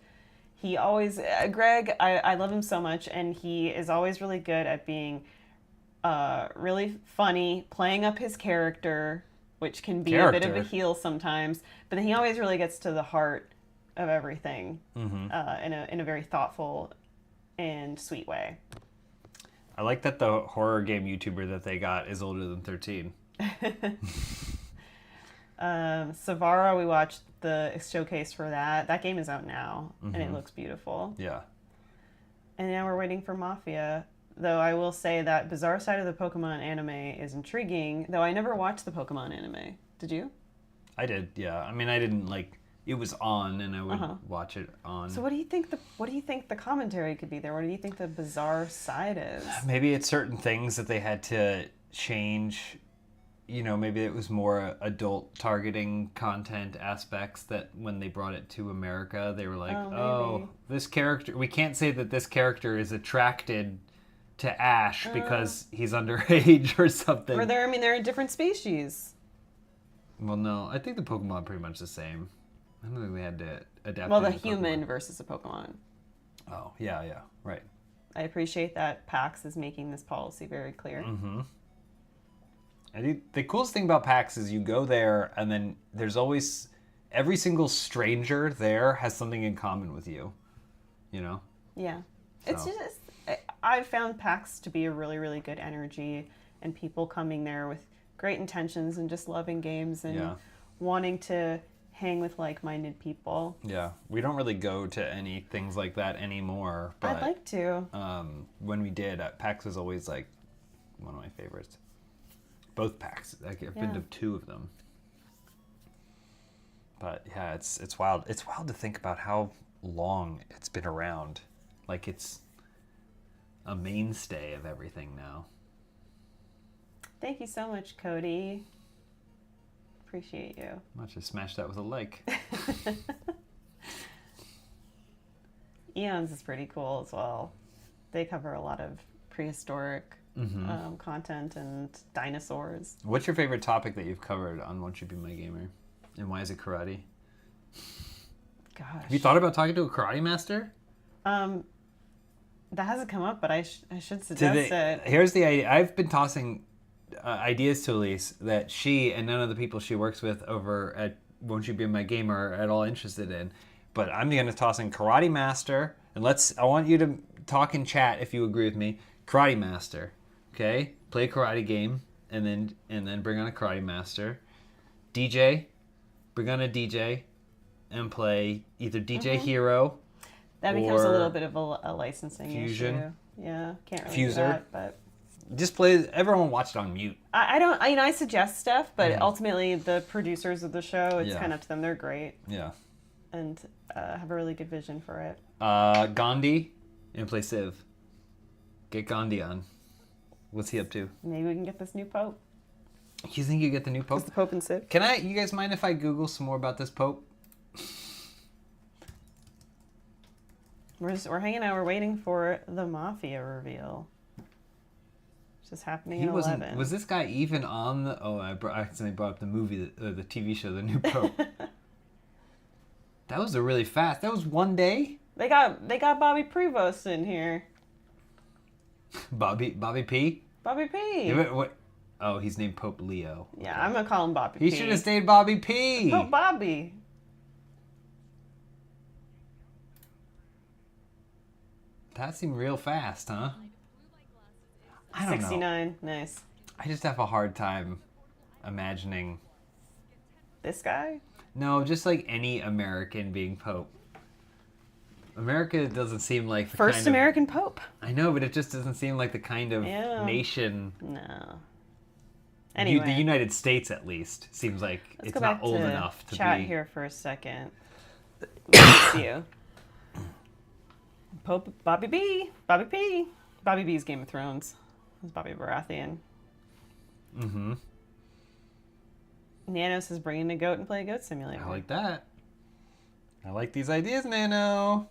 he always Greg. I love him so much, and he is always really good at being really funny, playing up his character, which can be a bit of a heel sometimes. But then he always really gets to the heart of everything in a very thoughtful and sweet way. I like that the horror game YouTuber that they got is older than 13. Savara, we watched the showcase for that. That game is out now, and it looks beautiful. Yeah. And now we're waiting for Mafia. Though I will say that bizarre side of the Pokemon anime is intriguing, though I never watched the Pokemon anime. Did you? I did, yeah. I mean, I didn't like it was on, and I would watch it on. So what do you think the commentary could be there? What do you think the bizarre side is? Maybe it's certain things that they had to change. You know, maybe it was more adult targeting content aspects that when they brought it to America, they were like, oh, this character, we can't say that this character is attracted to Ash because he's underage or something. Or they're a different species. Well, no, I think the Pokemon are pretty much the same. I don't think they had to adapt. Well, the human versus a Pokemon. Oh, yeah, right. I appreciate that PAX is making this policy very clear. Mm-hmm. I think the coolest thing about PAX is you go there and then there's always every single stranger there has something in common with you. You know? Yeah. So. It's just I've found PAX to be a really, really good energy and people coming there with great intentions and just loving games and wanting to hang with like-minded people. Yeah. We don't really go to any things like that anymore. But, I'd like to. When we did, PAX was always like one of my favorites. Both PAX. I've been to 2 of them. But yeah, it's wild. It's wild to think about how long it's been around. Like it's a mainstay of everything now. Thank you so much, Cody. Appreciate you. Much to smash that with a like. Eons is pretty cool as well. They cover a lot of prehistoric content and dinosaurs. What's your favorite topic that you've covered on Won't You Be My Gamer? And why is it karate? Gosh. Have you thought about talking to a karate master? That hasn't come up, but I should suggest it. Here's the idea. I've been tossing ideas to Elyse that she and none of the people she works with over at Won't You Be My Gamer are at all interested in. But I'm going to toss in karate master, and I want you to talk in chat if you agree with me. Karate master, okay? Play a karate game, and then bring on a karate master. DJ, bring on a DJ, and play either DJ Hero. That becomes a little bit of a licensing Fusion. issue. Yeah, can't really Fuser. do that, but just play. Everyone watch it on mute. I suggest stuff, but ultimately the producers of the show, it's kind of up to them. They're great. Yeah. And have a really good vision for it. Gandhi, and play Civ. Get Gandhi on. What's he up to? Maybe we can get this new Pope. You think you get the new Pope? Is the Pope and Civ? You guys mind if I Google some more about this Pope? We're hanging out. We're waiting for the Mafia reveal. It's just happening at 11. Was this guy even on the... Oh, I accidentally brought up the movie, the TV show, The New Pope. That was a really fast... That was one day? They got Bobby Prevost in here. Bobby P? Bobby P. Yeah, what? Oh, he's named Pope Leo. Yeah, I'm going to call him Bobby P. He should have stayed Bobby P. Pope Bobby. That seemed real fast, huh? I don't 69. Know. Nice. I just have a hard time imagining... This guy? No, just like any American being Pope. America doesn't seem like the First kind American Pope. I know, but it just doesn't seem like the kind of nation... No. Anyway. The United States, at least, seems like it's not old enough to chat be... here for a second. Let's see you. Pope Bobby B. Bobby P. Bobby B's Game of Thrones. It's Bobby Baratheon. Mm-hmm. Nanos is bringing a goat and play a goat simulator. I like that. I like these ideas, Nano.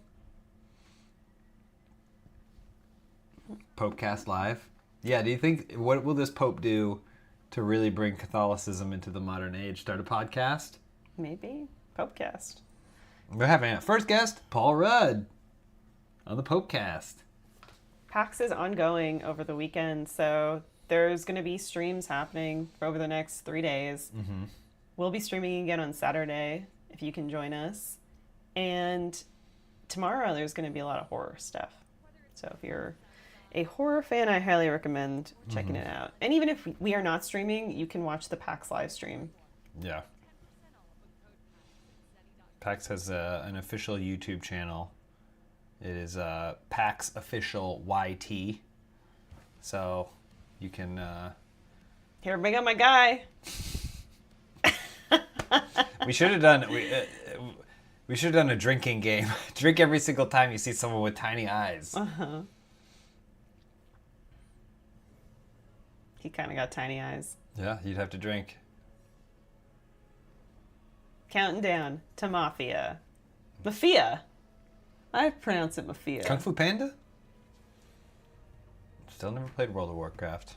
Popecast Live. Yeah, do you think... What will this Pope do to really bring Catholicism into the modern age? Start a podcast? Maybe. Popecast. We're having a first guest, Paul Rudd, on the Popecast. PAX is ongoing over the weekend, so there's going to be streams happening for over the next 3 days. Mm-hmm. We'll be streaming again on Saturday, if you can join us. And tomorrow there's going to be a lot of horror stuff. So if you're a horror fan, I highly recommend checking it out. And even if we are not streaming, you can watch the PAX live stream. Yeah. PAX has an official YouTube channel. It is PAX Official YT. So you can... Here, bring up my guy. We should have done... We should have done a drinking game. Drink every single time you see someone with tiny eyes. Uh-huh. He kind of got tiny eyes. Yeah, you'd have to drink. Counting down to Mafia. Mafia. I pronounce it Mafia. Kung Fu Panda? Still never played World of Warcraft.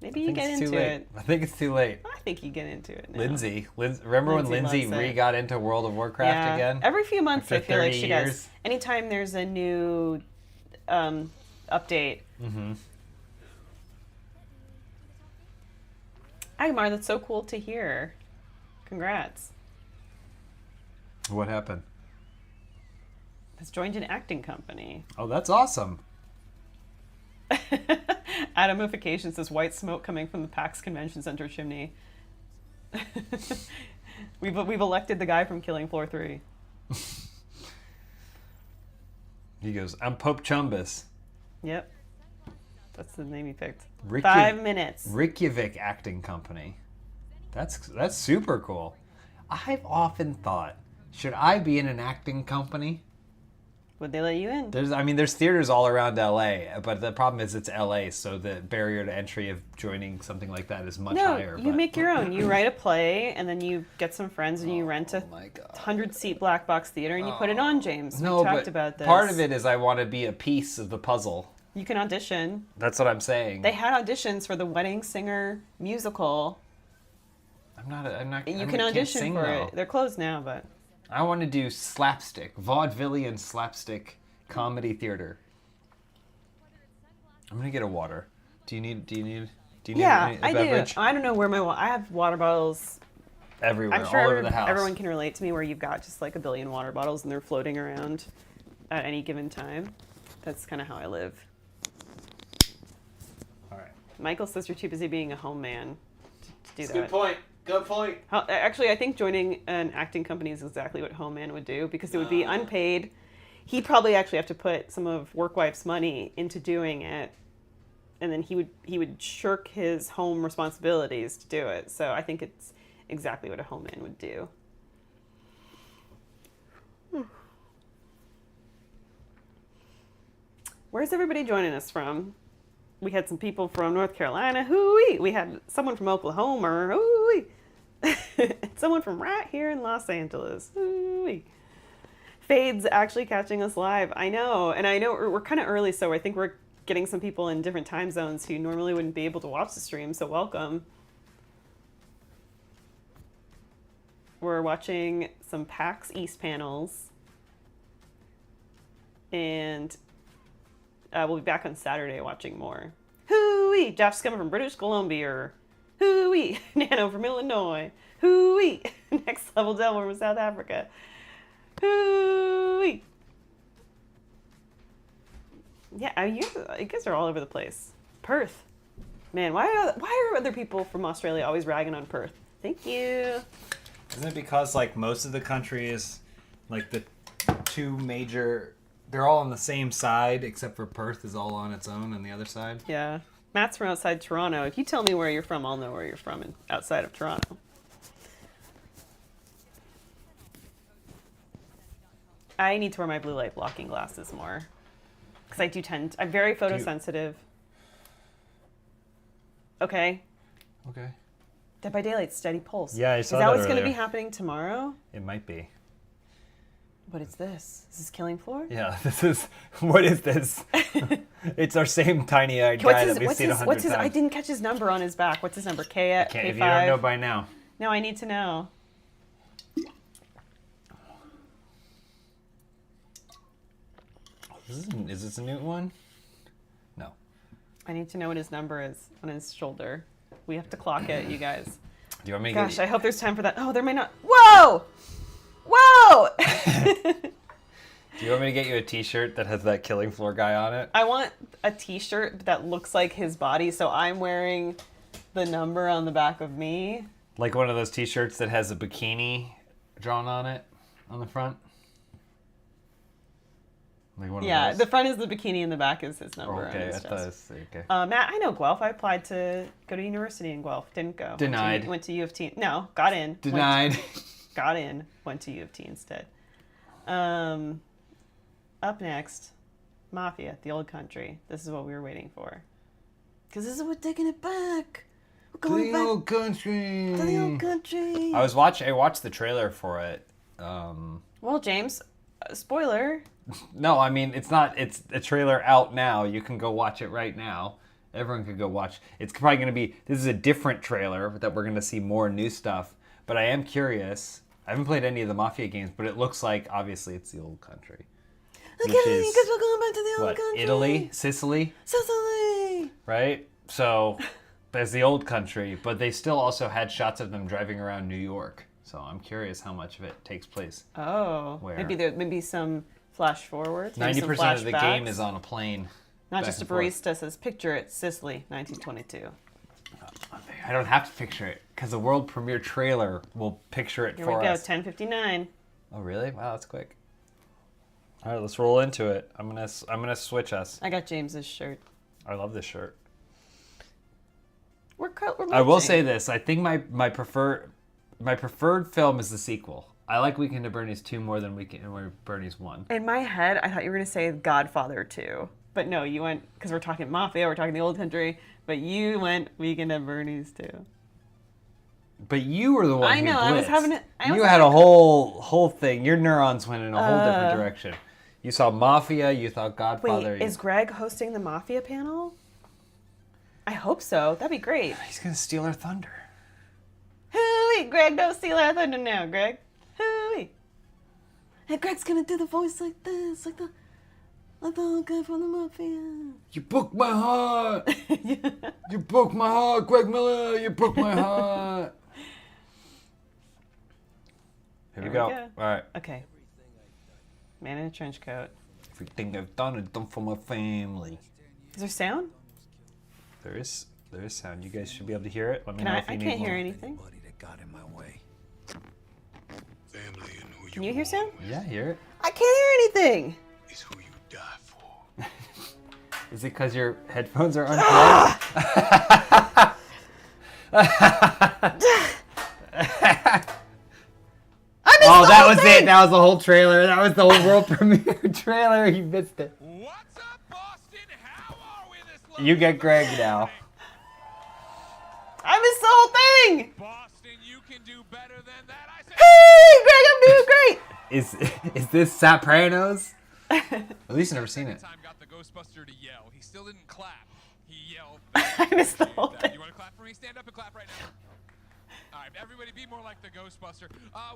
Maybe you get into it. I think it's too late. I think you get into it now. Lindsay, remember when Lindsay got into World of Warcraft again? Every few months After I feel like 30 she years? does. Anytime there's a new update. Mm-hmm. Agmar, that's so cool to hear. Congrats. What happened? Has joined an acting company. Oh, that's awesome. Atomification says white smoke coming from the PAX Convention Center chimney. We've elected the guy from Killing Floor 3. He goes, I'm Pope Chumbus. Yep. That's the name he picked. 5 minutes. Reykjavik Acting Company. That's super cool. I've often thought, should I be in an acting company? Would they let you in? There's theaters all around LA, but the problem is it's LA, so the barrier to entry of joining something like that is much higher. You make your own. You write a play, and then you get some friends, and you rent a 100-seat black box theater, and you put it on, James. We talked about this. Part of it is I want to be a piece of the puzzle. You can audition. That's what I'm saying. They had auditions for the Wedding Singer musical. I'm not. You can audition for it. They're closed now, but... I want to do slapstick, vaudevillian slapstick comedy theater. I'm gonna get a water. Do you need a beverage? Do. I don't know where I have water bottles everywhere, I'm sure all over the house. Everyone can relate to me where you've got just like a billion water bottles and they're floating around at any given time. That's kind of how I live. All right. Michael says you're too busy being a home man to do that. Good point. Good point. Actually, I think joining an acting company is exactly what home man would do because it would be unpaid. He'd probably actually have to put some of Workwife's money into doing it, and then he would shirk his home responsibilities to do it. So I think it's exactly what a home man would do. Where's everybody joining us from? We had some people from North Carolina. Hoo-wee. We had someone from Oklahoma. Hoo-wee. Someone from right here in Los Angeles. Hoo-wee. Fade's actually catching us live. I know. And I know we're kind of early, so I think we're getting some people in different time zones who normally wouldn't be able to watch the stream, so welcome. We're watching some PAX East panels. And we'll be back on Saturday watching more. Hoo-wee! Jeff's coming from British Columbia. Hoo-wee! Nano from Illinois. Hoo-wee! Next Level Devil from South Africa. Hoo-wee! Yeah, you guys are all over the place. Perth. Man, why are other people from Australia always ragging on Perth? Thank you. Isn't it because like most of the country is like the two major... They're all on the same side, except for Perth is all on its own on the other side. Yeah. Matt's from outside Toronto. If you tell me where you're from, I'll know where you're from outside of Toronto. I need to wear my blue light blocking glasses more. Because I do I'm very photosensitive. Okay. Okay. Dead by Daylight, Steady Pulse. Yeah, I saw that. Is that what's going to be happening tomorrow? It might be. What is this? Is this Killing Floor? Yeah, what is this? It's our same tiny-eyed guy that we've seen 100 times. I didn't catch his number on his back. What's his number? K5? If you don't know by now. No, I need to know. Is this a new one? No. I need to know what his number is on his shoulder. We have to clock it, you guys. Do you want me to Gosh, I hope there's time for that. Oh, there may not. Whoa! Whoa! No! Do you want me to get you a t-shirt that has that killing floor guy on it? I want a t-shirt that looks like his body, so I'm wearing the number on the back of me. Like one of those t-shirts that has a bikini drawn on it on the front? Like one of those? The front is the bikini and the back is his number. Okay, on his I chest. thought it was, okay. Matt, I know Guelph. I applied to go to university in Guelph. Didn't go. Denied. Went to U of T. No, got in. Denied. Got in. Went to U of T instead. Up next, Mafia, the old country. This is what we were waiting for. Because this is we're taking it back. We're going back old country. to the old country. I watched the trailer for it. Well, James, spoiler. No, I mean it's a trailer out now. You can go watch it right now. Everyone could go watch. It's probably going to be, this is a different trailer that we're going to see more new stuff. But I am curious. I haven't played any of the Mafia games, but it looks like obviously it's the old country. Okay, is, because we're going back to the old What, country. Italy? Sicily? Sicily. Right? So there's the old country, but they still also had shots of them driving around New York. So I'm curious how much of it takes place. Oh, Where? maybe some flash forwards. Maybe 90% some of the flashbacks. game is on a plane. Not back just a and forth. barista says, picture it, Sicily, 1922. I don't have to picture it because the world premiere trailer will picture it Here for we go, us. 10:59. Oh really? Wow, that's quick. All right, let's roll into it. I'm gonna switch us. I got James's shirt. I love this shirt. We're I will matching. say this. I think my preferred film is the sequel. I like Weekend at Bernie's 2 more than Weekend at Bernie's 1. In my head, I thought you were going to say Godfather 2. But no, you went, because we're talking Mafia, we're talking the old country, but you went Weekend at Bernie's 2. But you were the one I know, who I was blitzed. having it. You had a whole thing. Your neurons went in a whole different direction. You saw Mafia, you thought Godfather. Wait, is Greg hosting the Mafia panel? I hope so. That'd be great. He's going to steal our thunder. Hooey! Greg, don't steal our thunder now, Greg. Hooey! And Greg's gonna do the voice like this, like the old guy from the Mafia. You broke my heart. You broke my heart, Greg Miller. You broke my heart. Here we go. All right. Okay. Man in a trench coat. Everything I've done is done for my family. Is there sound? There is sound. You guys should be able to hear it. Let me Can know I? if you I need can't more. hear anything. That got in my way. Family and who Can you hear sound? Yeah, hear it. I can't hear anything. is who you die for. Is it because your headphones are unplugged? Oh, that was it. That was the whole trailer. That was the whole world premiere trailer. You missed it. What's up, Boston? How are we this You get Greg now. I missed the whole thing. Boston, you can do better than that. I said Hey, Greg, I'm doing great. Is this Sopranos? At least I've never seen it. time got the Ghostbuster to yell. He still didn't clap. He yelled. I missed the whole thing. You want to clap for me? Stand up and clap right now. All right, everybody be more like the Ghostbuster.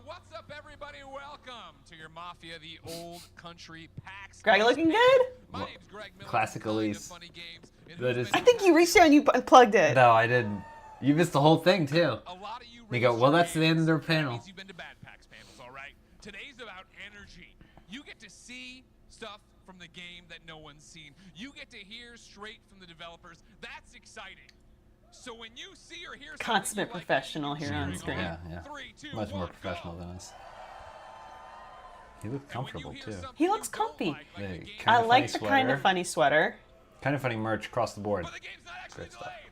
What's up, everybody? Welcome to your Mafia, the old country PAX. Greg East looking panel. good? My name's Greg Miller. Classic Kind of Elyse. funny games. And That who's is- been I think you reached out and you unplugged it. No, I didn't. You missed the whole thing too. A lot of you They go, well, that's the end of their registered panel. games. You've been to bad PAX panels, all right? Today's about energy. You get to see stuff from the game that no one's seen. You get to hear straight from the developers. That's exciting. So when you see or hear something Consummate you like, professional here on cheering screen. Yeah, yeah. 3, 2, Much more 1, professional go. than us. He looked And when you comfortable hear too. something He you looks don't comfy. like Yeah, the game, kinda I funny like the kind sweater. of funny sweater. Kind of funny merch across the board. but the game's not actually Great stuff. delayed.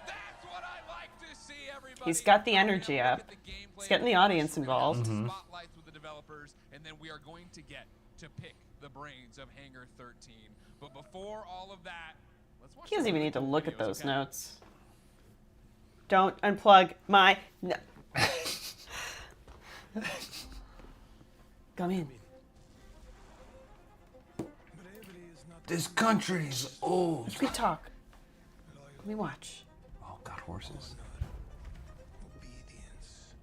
That's what I like to see, everybody. He's got the All right, energy now up. look at the gameplay. He's getting the audience We're gonna have involved. some Mm-hmm. Spotlights with the developers, and then we are going to get to pick the brains of Hangar 13. But before all of that, let's watch He doesn't some even need to cool look at videos, those okay? notes. Don't unplug my. No. Come in. This country's old. You can talk. Let me watch. Oh, got horses. Obedience.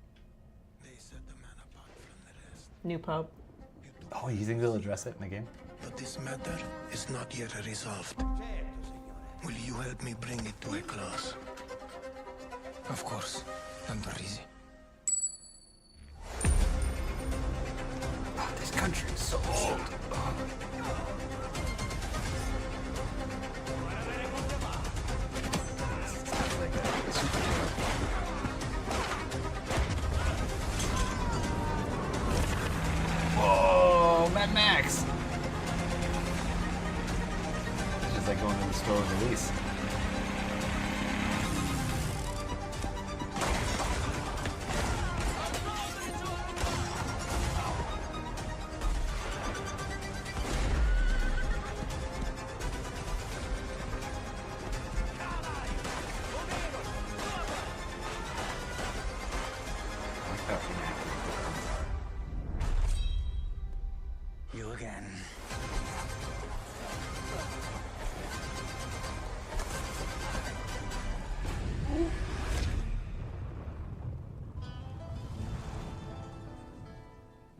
They set the man apart from the rest. New Pope. Oh, you think they'll address it in the game? But this matter is not yet resolved. Will you help me bring it to a close? Of course. Under easy. feels like going to the store with Elyse. You again.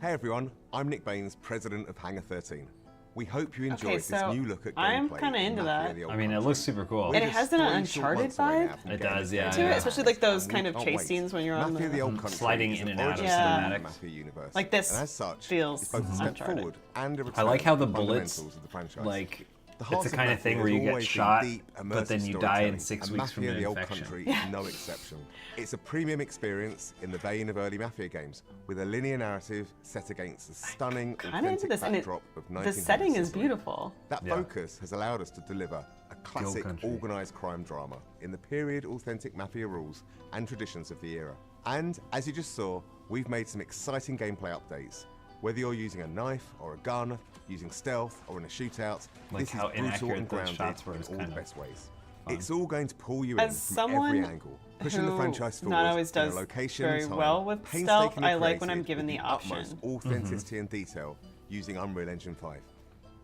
Hey everyone, I'm Nick Baines, president of Hangar 13. We hope you enjoyed Okay, this so new look at I'm gameplay. kinda into Mafia: that. The Old I mean, it Country. looks super cool. It has an We're just 3 short Uncharted months away vibe now from It getting does, this yeah, game to it, yeah. especially like those and kind we of can't chase wait. scenes when you're on Mafia: The Old the... Country Sliding is in the and out of origin cinematics. of the Mafia universe. Like this and as such, feels it's both a step Uncharted. forward and a I return like how the to bullets, fundamentals of the franchise. like, The it's heart the of kind of Mafia thing has where you get always been shot, deep, but then immersive you die storytelling, in 6 and weeks from Mafia: your The Old infection. Country is no exception. It's a premium experience in the vein of early Mafia games, with a linear narrative set against the stunning, Kind of into authentic this, and backdrop of 1900s the setting is Sicily. beautiful. That Yeah. focus has allowed us to deliver a classic Country. organised crime drama in the period authentic Mafia rules and traditions of the era. And as you just saw, we've made some exciting gameplay updates. Whether you're using a knife or a gun, using stealth or in a shootout, Like this how is brutal inaccurate and those grounded shots were in is all kind the of best ways. fun. It's all going to pull you As in from someone every angle, pushing the who franchise forward not always in a does location very and time, well with stealth, painstakingly I like when I'm created given with the utmost option. authenticity and detail using Unreal Engine 5.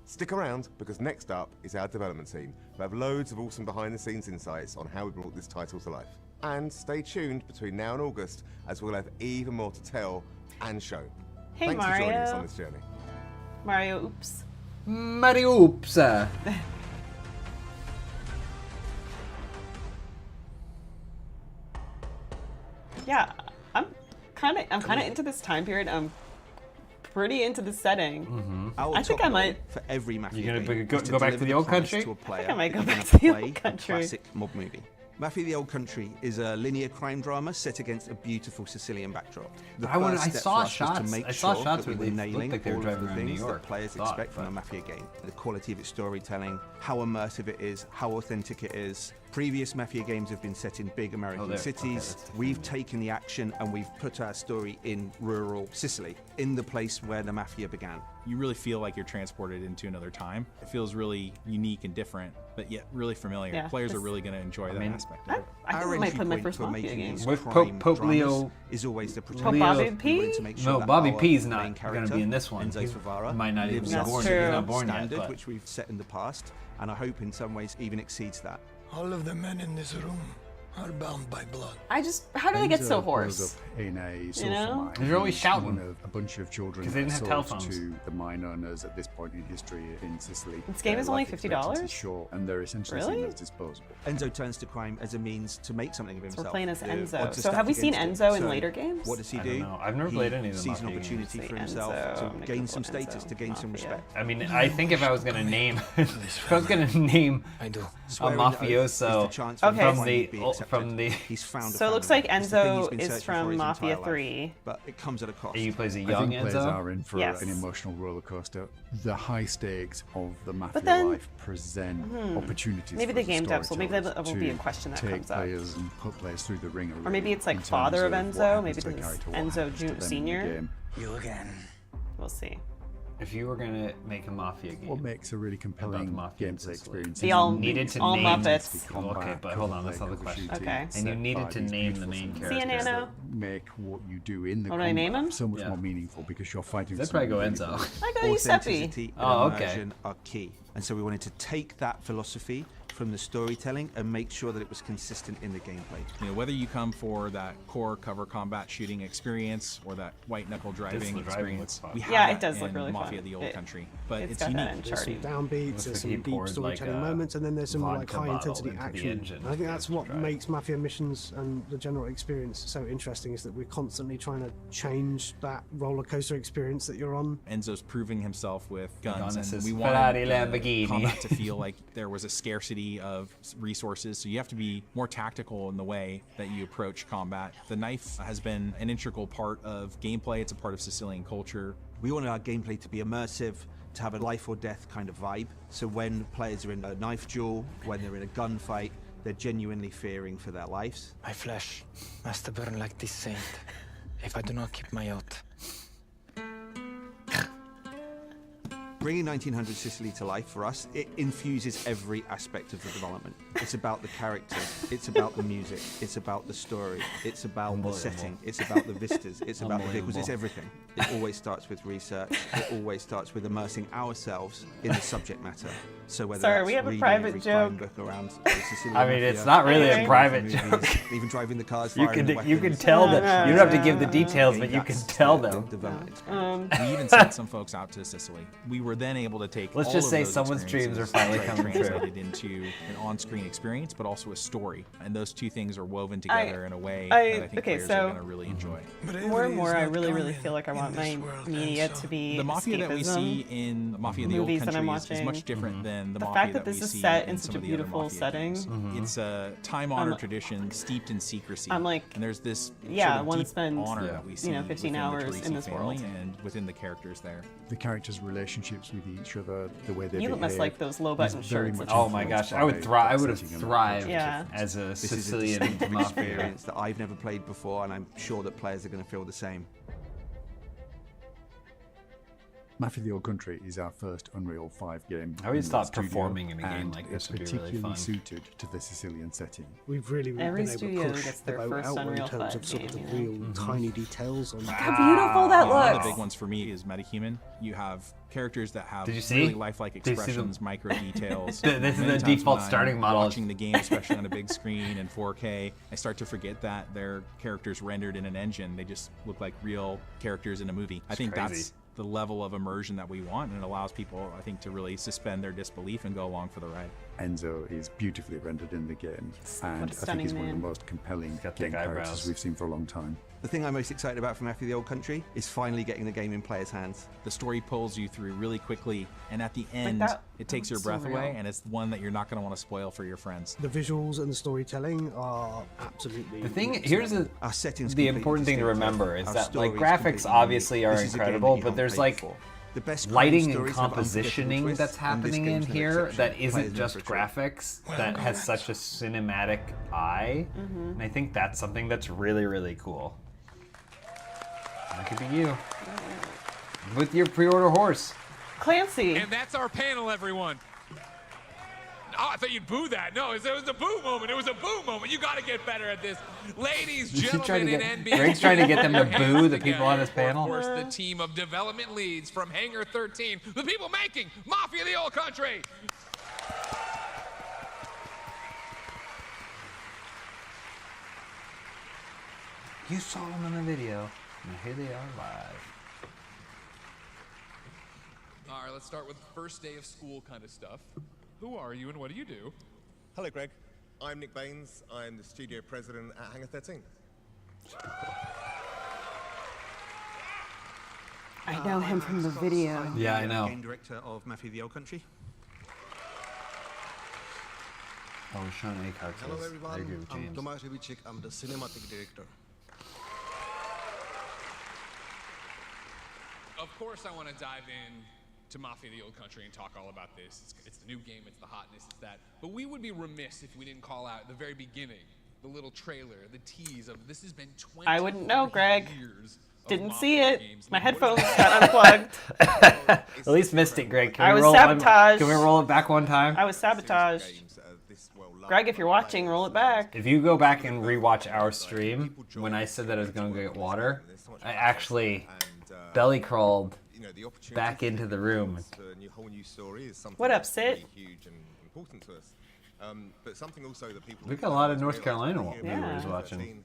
Stick around, because next up is our development team, who have loads of awesome behind-the-scenes insights on how we brought this title to life. And stay tuned between now and August, as we'll have even more to tell and show. Hey, Thanks for joining us Mario. on this journey. Mario, oops. Mario Oops! Yeah, I'm kind of into this time period. I'm pretty into the setting. Our I think top I goal might- for every Mafia You're gonna game go- is to go back to deliver the old promise country? to a player I might go that you're back gonna to the old play a country. classic mob movie. Mafia: The Old Country is a linear crime drama set against a beautiful Sicilian backdrop. The I wanna- first I step saw for us was shots. to make I saw sure shots that we where were they looked nailing like they were all driving of the around New things York, that players I thought, expect from a but- Mafia game. The quality of its storytelling, how immersive it is, how authentic it is. Previous Mafia games have been set in big American there. Okay, cities. that's We've taken the action and we've put our story in rural Sicily, in the place where the Mafia began. You really feel like you're transported into another time. It feels really unique and different, but yet really familiar. Yeah, Players are this- really going to enjoy that mean, aspect of it. I think I might play my first Mafia game. With crime Pope dramas Leo- is always the Pope protagonist. Bobby We P? wanted to make sure No, that Bobby our P's main not going to character, be in this one. Enzo He Savara, might not even lives be That's born. true. He's not born yet. standard, But which we've set in the past, and I hope in some ways even exceeds that. All of the men in this room are bound by blood. How do they get so Enzo grows hoarse? up in a social know? mine. They're always He's shouting. one of a bunch of children 'Cause they didn't that have are sold telephones. to the mine owners at this point in history in Sicily. This game Their is only life $50? expectancy is short, and they're essentially Really? seen as disposable. Enzo turns to crime as a means to make something of So himself. we're playing as The Enzo. odds are So have we stacked seen against Enzo him. in So later games? What does he I do? don't know. I've never He played any of the sees an Mafia opportunity games. for Say himself Enzo, I'm to gonna gain Google some status, Enzo, to gain some Mafia. respect. I mean, I think if I was going to name, if I was going to name I do. a Swearing the oath is the mafioso chance for him Okay. to from finally the be from accepted. the, He's found a So it looks family. like It's the thing he's Enzo been is searching from for his Mafia entire life. 3. But it comes at a cost. he plays a I young think players Enzo. are in for Yes. an emotional roller coaster. The high stakes of the Mafia then- life present opportunities. Maybe for the us game as devs will- maybe that storytellers will be a to question that take comes up. players and put players through the ringer. Or maybe it's like in terms father of what Enzo, happens maybe to the this is character, what Enzo happens to them in the Senior. game. You again. We'll see. If you were going to make a Mafia game, What makes a really compelling Mafia in gameplay Sicily. experience? The is all- you needed to all name Muppets. Okay, but hold on, that's not the question. Okay. And you needed to name the main See you, character. Nano. make what you do in the What do I name combat him? so much Yeah. more meaningful because you're fighting. That'd probably go something really Enzo. I go Giuseppe. Authenticity and Oh, okay. immersion are key. And so we wanted to take that philosophy from the storytelling and make sure that it was consistent in the gameplay. You know, whether you come for that core cover combat shooting experience or that white knuckle driving the driving experience, looks fun. we have Yeah, it that does look in really Mafia: fun. The Old It- Country, but it's it's got that unique. There's some Uncharted. downbeats, Looks there's like some he deep poured, storytelling like, moments, and then there's some like vodka high bottle intensity into the action. engine And I think that's what drive. makes Mafia missions and the general experience so interesting, is that we're constantly trying to change that roller coaster experience that you're on. Enzo's proving himself with guns, Adonis and is we Ferrari wanted Lamborghini. combat to feel like there was a scarcity of resources, so you have to be more tactical in the way that you approach combat. The knife has been an integral part of gameplay. It's a part of Sicilian culture. We wanted our gameplay to be immersive, to have a life or death kind of vibe. So when players are in a knife duel, when they're in a gunfight, they're genuinely fearing for their lives. My flesh must burn like this saint if I do not keep my oath. Bringing 1900 Sicily to life for us, it infuses every aspect of the development. It's about the characters, it's about the music, it's about the story, it's about the setting, it's about the vistas, it's about the vehicles, it's everything. It always starts with research, it always starts with immersing ourselves in the subject matter. So whether Sorry, that's we have a reading private every joke. crime book around the Sicilian I mean, Mafia, it's not really a private movies, joke. even driving the cars, You firing the can weapons. tell them. You don't have to give the details, but you can tell them. We even sent some folks out to Sicily. We were then able to take Let's all just of say those someone's dreams are finally coming true. translated into an on-screen experience, but also a story. And those two things are woven together in a way that I think players are going to really enjoy. More and more, I really feel like I want my media to be The Mafia that we escapism. see in Mafia the Old Movies that I'm Country is much watching. different than the The Mafia fact that we this is see set in in such some a of the other beautiful Mafia setting. games. It's a time-honored tradition steeped in secrecy. I'm like, and there's this yeah, sort I of want to deep spend honor that we see 15 within hours the in Teresi this family world. and within the characters there. The characters' relationships with each other, the way they You behave. must like those low-button is very shirts. much Oh my gosh, I would influenced thrive. by I would have setting and thrived Yeah. as a This is a Sicilian distinctive mafia. experience that I've never played before, and I'm sure that players are going to feel the same. Mafia the Old Country is our first Unreal 5 game. I always in the thought studio, performing in a game and like this it's would be really particularly fun. suited to the Sicilian setting. We've really Every been able studio to push gets the their boat first out in Unreal terms 5 of sort of the game, real tiny details on How beautiful that One of looks! the big ones for me is Metahuman. You have characters that have Did you see? really lifelike Did you see them? expressions, micro details. This is Many the times default when I'm starting model. Watching the game, especially on a big screen in 4K, I start to forget that they're characters rendered in an engine. They just look like real characters in a movie. I think crazy. that's the level of immersion that we want, and it allows people, I think, to really suspend their disbelief and go along for the ride. Enzo is beautifully rendered in the game, What and a I think stunning he's one of the man. most compelling got thick game characters eyebrows. we've seen for a long time. The thing I'm most excited about for Mafia the Old Country is finally getting the game in players' hands. The story pulls you through really quickly, and at the end, that- it takes that your looks so breath away, real. and it's one that you're not going to want to spoil for your friends. The visuals and the storytelling are absolutely. The thing excellent. here's Our setting's the completely important thing to distinctive. remember is Our that story like is graphics completely obviously unique. are This is a game incredible, that you but haven't there's played like before. The best crime lighting and stories have unforgettable compositioning twists, that's and this happening in game's no here exception. that Players isn't in just for a treat. graphics that has such a cinematic eye, and I think that's something that's really cool. That could be you with your pre-order horse. Clancy. And that's our panel, everyone. Oh, I thought you'd boo that. No, it was a boo moment. It was a boo moment. You got to get better at this. Ladies, gentlemen, and NBA. Greg's trying to get them to put your boo hands the people on his together panel. for, Of course, the team of development leads from Hangar 13, the people making Mafia the Old Country. You saw them in the video, and here they are live. All right, let's start with first day of school kind of stuff. Who are you and what do you do? Hello, Greg. I'm Nick Baines. I'm the studio president at Hangar 13. I know him from the video. Yeah, I know. Game director of Mafia the Old Country. Oh, Sean Akar Hello, kills. I everyone. agree with I'm James. Tomasz Rybicik. I'm the cinematic director. Of course, I want to dive in to Mafia the Old Country and talk all about this. It's the new game, it's the hotness, it's that. But we would be remiss if we didn't call out the very beginning, the little trailer, the tease of this has been 20 I wouldn't know, Greg. years of Didn't see Mafia it. games. My What is headphones that? got unplugged. At least missed it, Greg. Can I we was roll sabotaged. Can we roll it back one time? I was sabotaged. Greg, if you're watching, roll it back. If you go back and rewatch our stream, when I said that I was going to go get water, I actually belly crawled back into the room. What up, Sid? Huge and important to us. But something also that people We got a lot of North realize Carolina here viewers in watching. 13,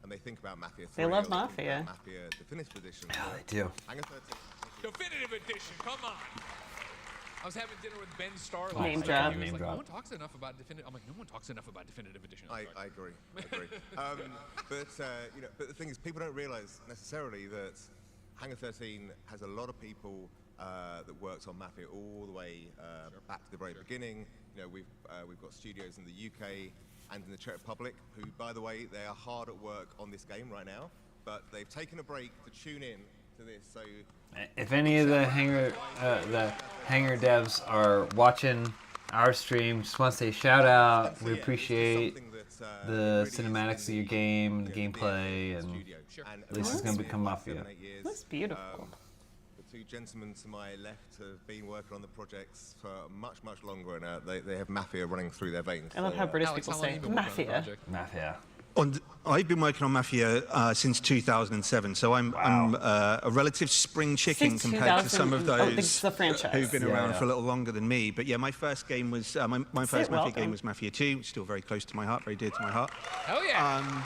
and they think about Mafia 3. They love or think about Mafia. Mafia Definitive Edition. Yeah, they do. Hangar 13. Definitive Edition, come on. I was having dinner with Ben Starlight. Name Like, drop. he was Name like, drop. no one talks enough about Definitive. I'm like, no one talks enough about Definitive Edition. I agree. But the thing is, people don't realize necessarily that Hangar 13 has a lot of people that worked on Mafia all the way back to the very beginning. We've got studios in the UK and in the Czech Republic, who, by the way, they are hard at work on this game right now. But they've taken a break to tune in to If any of the Hangar devs are watching our stream, just want to say shout out. We appreciate the cinematics of your game, the gameplay, and Elyse is going to become Mafia. That's beautiful. The two gentlemen to my left have been working on the projects for much, much longer, and they have Mafia running through their veins. I love how British people say Mafia. Mafia. I've been working on Mafia since 2007, so I'm a relative spring chicken compared to some of those who've been around for a little longer than me. But yeah, my first game was my first Mafia game was Mafia 2, which is still very close to my heart, very dear to my heart. Hell yeah!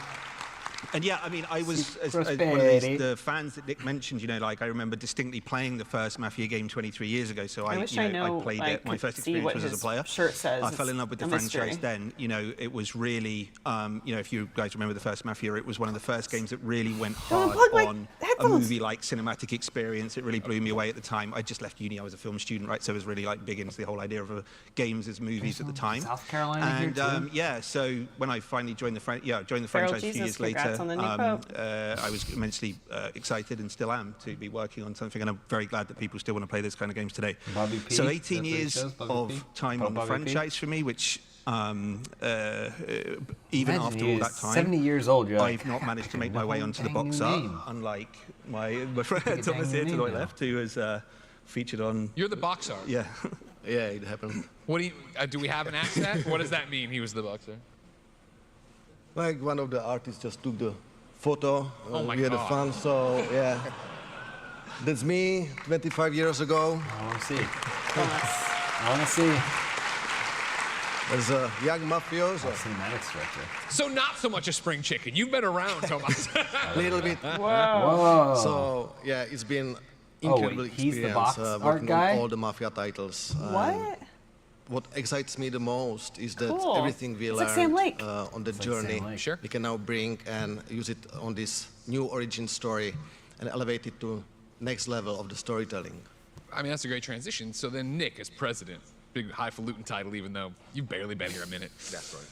And yeah, I mean, I was as one of the fans that Nick mentioned. You know, like I remember distinctly playing the first Mafia game 23 years ago. So I played it. My first experience was as a player. Shirt says I fell in love with the franchise then. You know, it was really, you know, if you guys remember the first Mafia, it was one of the first games that really went hard on a movie-like cinematic experience. It really blew me away at the time. I just left uni. I was a film student, right? So I was really like big into the whole idea of games as movies at the time. South Carolina and here too? yeah, so when I finally joined the franchise a few years later. I was immensely excited and still am to be working on something, and I'm very glad that people still want to play this kind of games today. So 18 years of time on the franchise for me, which even after all that time, 70 years old, I've not managed to make my way onto the box art, unlike my friend Thomas here to the right left, who has featured on... You're the box art? Yeah. Yeah, it happened. What do we have an accent? What does that mean, he was the boxer? Like one of the artists just took the photo, we had fun, so yeah. That's me, 25 years ago. I want to see. I want to see. As a young mafioso. Cinematic director. So not so much a spring chicken. You've been around, Thomas. A little bit. Whoa. So yeah, it's been incredible experience working on all the Mafia titles. What? What excites me the most is that everything we learned on the journey, we can now bring and use it on this new origin story and elevate it to next level of the storytelling. I mean, that's a great transition. So then Nick as president, big highfalutin title, even though you've barely been here a minute. That's right.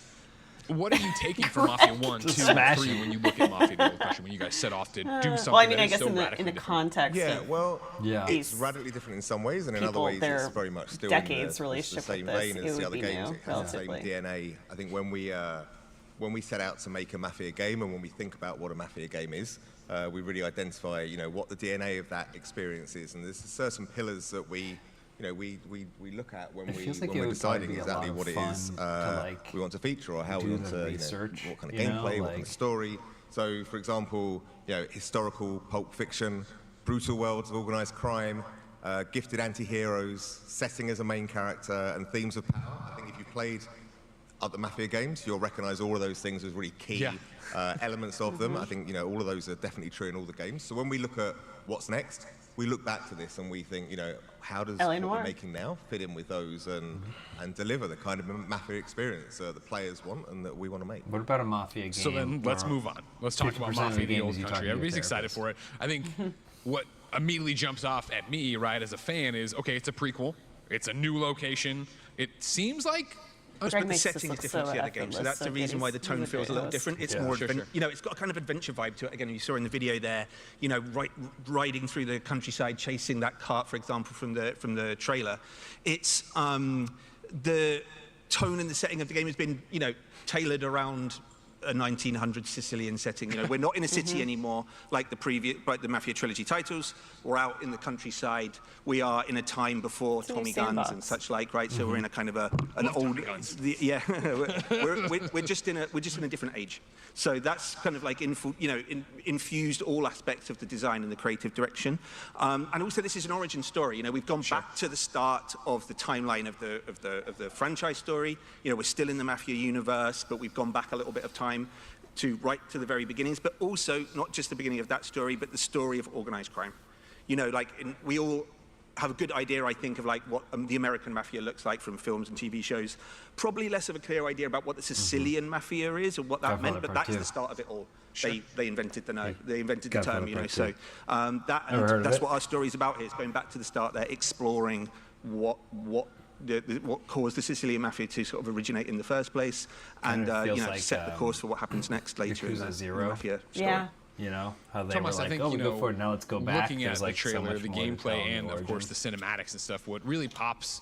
What are you taking from Mafia 1, 2, and 3 when you look at Mafia the Old Question, when you guys set off to do something well, I mean, that I guess so in the context it's radically different in some ways, and in other ways it's very much still decades in the same vein as the other games. It has the same DNA. I think when we set out to make a Mafia game, and when we think about what a Mafia game is, we really identify, you know, what the DNA of that experience is, and there's certain pillars that we look at when we're deciding exactly what it is we want to feature, or how we want to, what kind of gameplay, what kind of story. So, for example, you know, historical pulp fiction, brutal worlds of organized crime, gifted anti-heroes, setting as a main character, and themes of power. I think if you played other Mafia games, you'll recognize all of those things as really key elements of them. I think, you know, all of those are definitely true in all the games. So when we look at what's next, we look back to this and we think, you know, how does what we're making now fit in with those and deliver the kind of Mafia experience the players want and that we want to make. What about a Mafia game? So then let's move on. Let's talk about Mafia the Old Country. Everybody's excited for it. I think what immediately jumps off at me, right, as a fan is, okay, it's a prequel. It's a new location. It seems like... But the setting is different to the other games, so that's the reason why the tone feels a little different. It's more, you know, it's got a kind of adventure vibe to it. Again, you saw in the video there, you know, riding through the countryside, chasing that cart, for example, from the trailer. It's the tone and the setting of the game has been, you know, tailored around a 1900 Sicilian setting. You know, we're not in a city anymore like the Mafia trilogy titles. We're out in the countryside. We are in a time before Tommy guns and such like, right? So we're in a kind of an old, we're just in a different age. So that's kind of like infused all aspects of the design and the creative direction. And also, this is an origin story. You know, we've gone back to the start of the timeline of the franchise story. You know, we're still in the Mafia universe, but we've gone back a little bit of time to right to the very beginnings, but also not just the beginning of that story, but the story of organized crime. You know, like we all have a good idea, I think, of like what the American Mafia looks like from films and TV shows. Probably less of a clear idea about what the Sicilian Mafia is and what that meant, but that's the start of it all. They invented the term, you know. So that's what our story's about here. It's going back to the start there, exploring what caused the Sicilian Mafia to sort of originate in the first place, and you know, set the course for what happens next later in the Mafia story. Yeah, You know how they Thomas, were like, I think, "Oh, we you go know, forward, now let's go back." looking There's at like the so trailer, much the more to tell gameplay, in and of course Origins. the cinematics and stuff, what really pops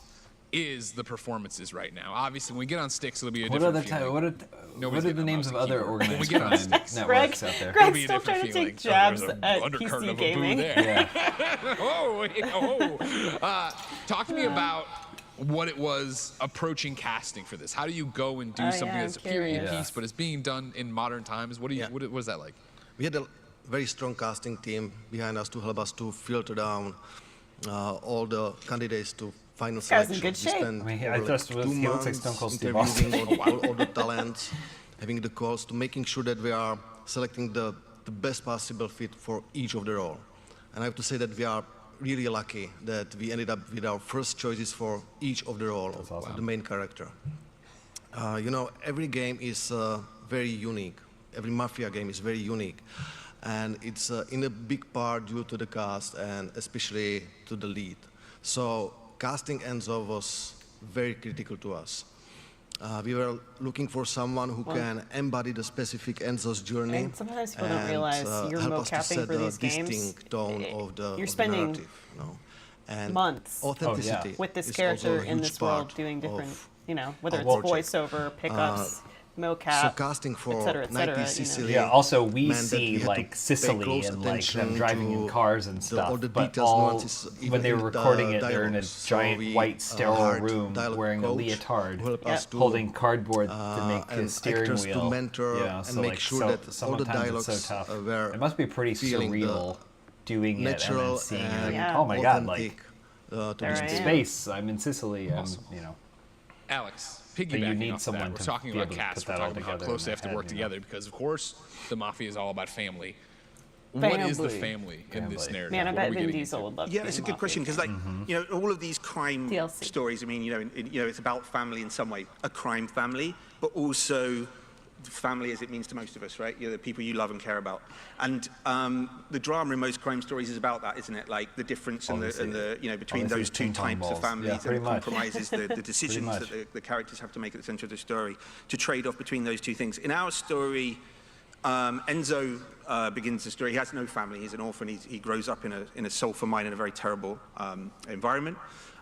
is the performances right now. Obviously, when we get on sticks, it'll be a different feeling. What are the names of other organized crime networks out there? Greg's still trying to take jabs at PC gaming. Talk to me about what it was approaching casting for this. How do you go and do something that's a period piece, but is being done in modern times? What is that like? We had a very strong casting team behind us to help us to filter down all the candidates to final selection. Good shape. I mean, he looks like Stone Cold Steve Austin. all the talents, having the calls, to making sure that we are selecting the best possible fit for each of the role. And I have to say that we are really lucky that we ended up with our first choices for each of the role of the main character. You know, every game is very unique. Every Mafia game is very unique. And it's in a big part due to the cast and especially to the lead. So casting Enzo was very critical to us. We were looking for someone who can embody the specific Enzo's journey and sometimes people don't realize you're mocapping for these games. Distinct tone of the you're spending narrative, you know? And months authenticity with this is character also a in huge this world part doing different, of you know, whether it's project. voiceover, pickups, mocap, so casting for et cetera, Sicily, yeah, also we meant that see had like to pay Sicily close and like them attention driving in to cars and stuff, all the but details, all nuances, even when they were in the recording it, they're in a dialogues. So giant we white sterile hired room dialogue wearing a coach leotard, who helped us to, holding cardboard to make and the steering actors wheel. to mentor yeah, and so make like sure so, that all the sometimes dialogues it's so tough. were It must be pretty feeling surreal doing it and natural then seeing it. and Like, oh my god, like to I'm in space, I'm in Sicily, Awesome. you know. Alex, But you piggybacking need off someone that, we're to talking be about able to cast, put we're that all talking about how together close in they have to their work head, you know. together, because of course the Mafia is all about family. What is the family in this narrative? Man, I What are bet we Vin getting Diesel into? would love to Yeah, be it's a in good Mafia question because, like, you know, all of these crime DLC. stories. I mean, you know, it's about family in some way, a crime family, but also family as it means to most of us, right? You know, the people you love and care about. And the drama in most crime stories is about that, isn't it? Like the difference and the you know, between those two types of families and the compromises, the decisions that the characters have to make at the center of the story to trade off between those two things. In our story, Enzo begins the story. He has no family. He's an orphan. He grows up in a sulfur mine in a very terrible environment.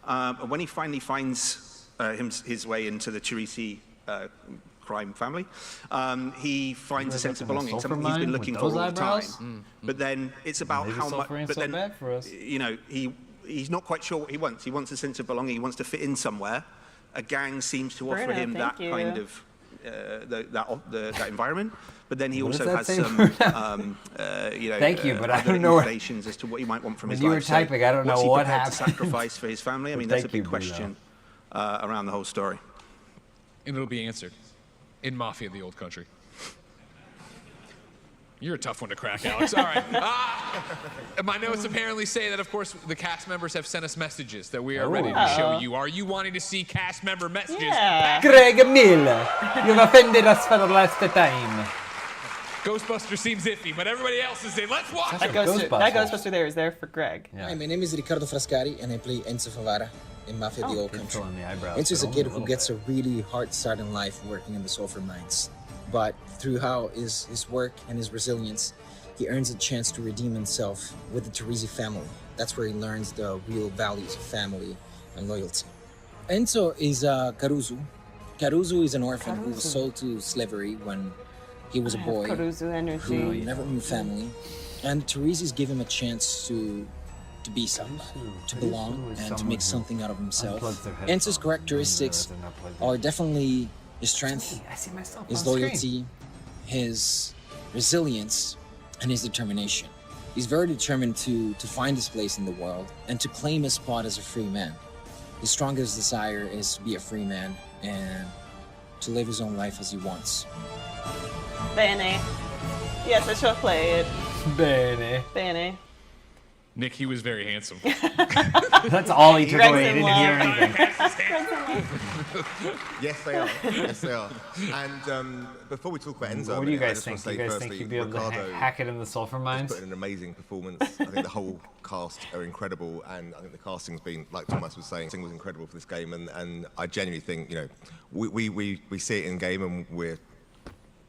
And when he finally finds his way into the Cherisi crime family, he finds a sense of belonging, something he's been looking for all the time. But then it's about how much. But then, you know, he's not quite sure what he wants. He wants a sense of belonging. He wants to fit in somewhere. A gang seems to offer him that kind of that environment. But then he also has some, you know, thank you, but I other don't know inclinations as to what he might want from his you life. were typing, I don't know what's he what prepared happened. to sacrifice for his family? I mean, that's a big question around the whole story. And it'll be answered in Mafia, the old country. You're a tough one to crack, Alex. All right. My notes apparently say that, of course, the cast members have sent us messages that we are ready to show you. Are you wanting to see cast member messages? Yeah. Greg Miller, you've offended us for the last time. Ghostbuster seems iffy, but everybody else is in. Let's watch that it. That Ghostbuster there is there for Greg. Yeah. Hi, my name is Riccardo Frascari, and I play Enzo Favara in Mafia the Old Country. Enzo is a kid who gets a really hard start in life working in the sulfur mines. But through how his work and his resilience, he earns a chance to redeem himself with the Cherisi family. That's where he learns the real values of family and loyalty. Enzo is Caruso. Caruso is an orphan who was sold to slavery when he was a boy who never knew family. And Cherisi's give him a chance to be somebody, to belong, and to make something out of himself. Enzo's characteristics are definitely his strength, his loyalty, his resilience, and his determination. He's very determined to find his place in the world and to claim his spot as a free man. His strongest desire is to be a free man and to live his own life as he wants. Bene. Yes, I shall play it. Bene. Bene. Nick, he was very handsome. That's all he took away. He didn't hear anything. Yes, they are. Yes, they are. And before we talk about Enzo, what do you guys think? Do you guys think you'd be able to hack it in the sulfur mines? Put in an amazing performance. I think the whole cast are incredible, and I think the casting's been, like Thomas was saying, was incredible for this game. And I genuinely think, you know, we see it in game, and we're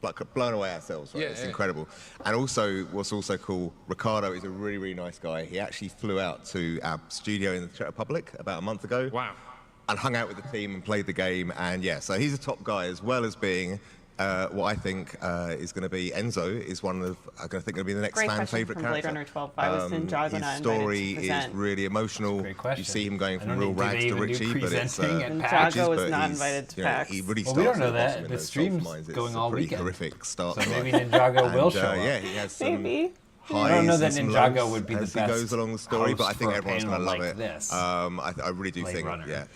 like blown away ourselves. Right? It's incredible. And also, what's also cool, Ricardo is a really, really nice guy. He actually flew out to our studio in the Czech Republic about a month ago. Wow. And hung out with the team and played the game. And yeah, so he's a top guy, as well as being what I think is going to be Enzo is one of I think going to be the next fan favorite character. Blade Runner 12. I was in Ninjago his story is really emotional. You see him going from real rags to Richie, but it's Ninjago was not invited to PAX. He really starts we don't know that. The stream's going all pretty weekend. Horrific start. So maybe Ninjago will show up. Yeah, he has some. I don't know that Ninjago would be the best. As he goes along the story, but I think everyone's going to love it. This. I really do think,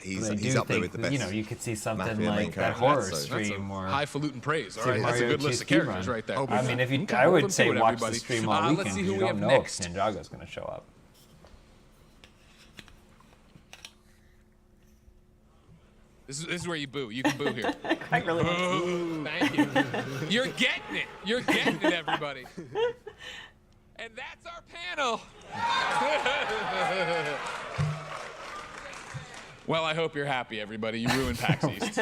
he's up there with the best. You know, you could see something Mafia like that horror stream or highfalutin praise. All right, that's a good list of characters right there. I mean, if you, I would say watch the stream all weekend. Let's see who we have next. If Ninjago's going to show up. This is where you boo. You can boo here. I really boo. Thank you. You're getting it. You're getting it, everybody. And that's our panel. Well, I hope you're happy, everybody. You ruined PAX East.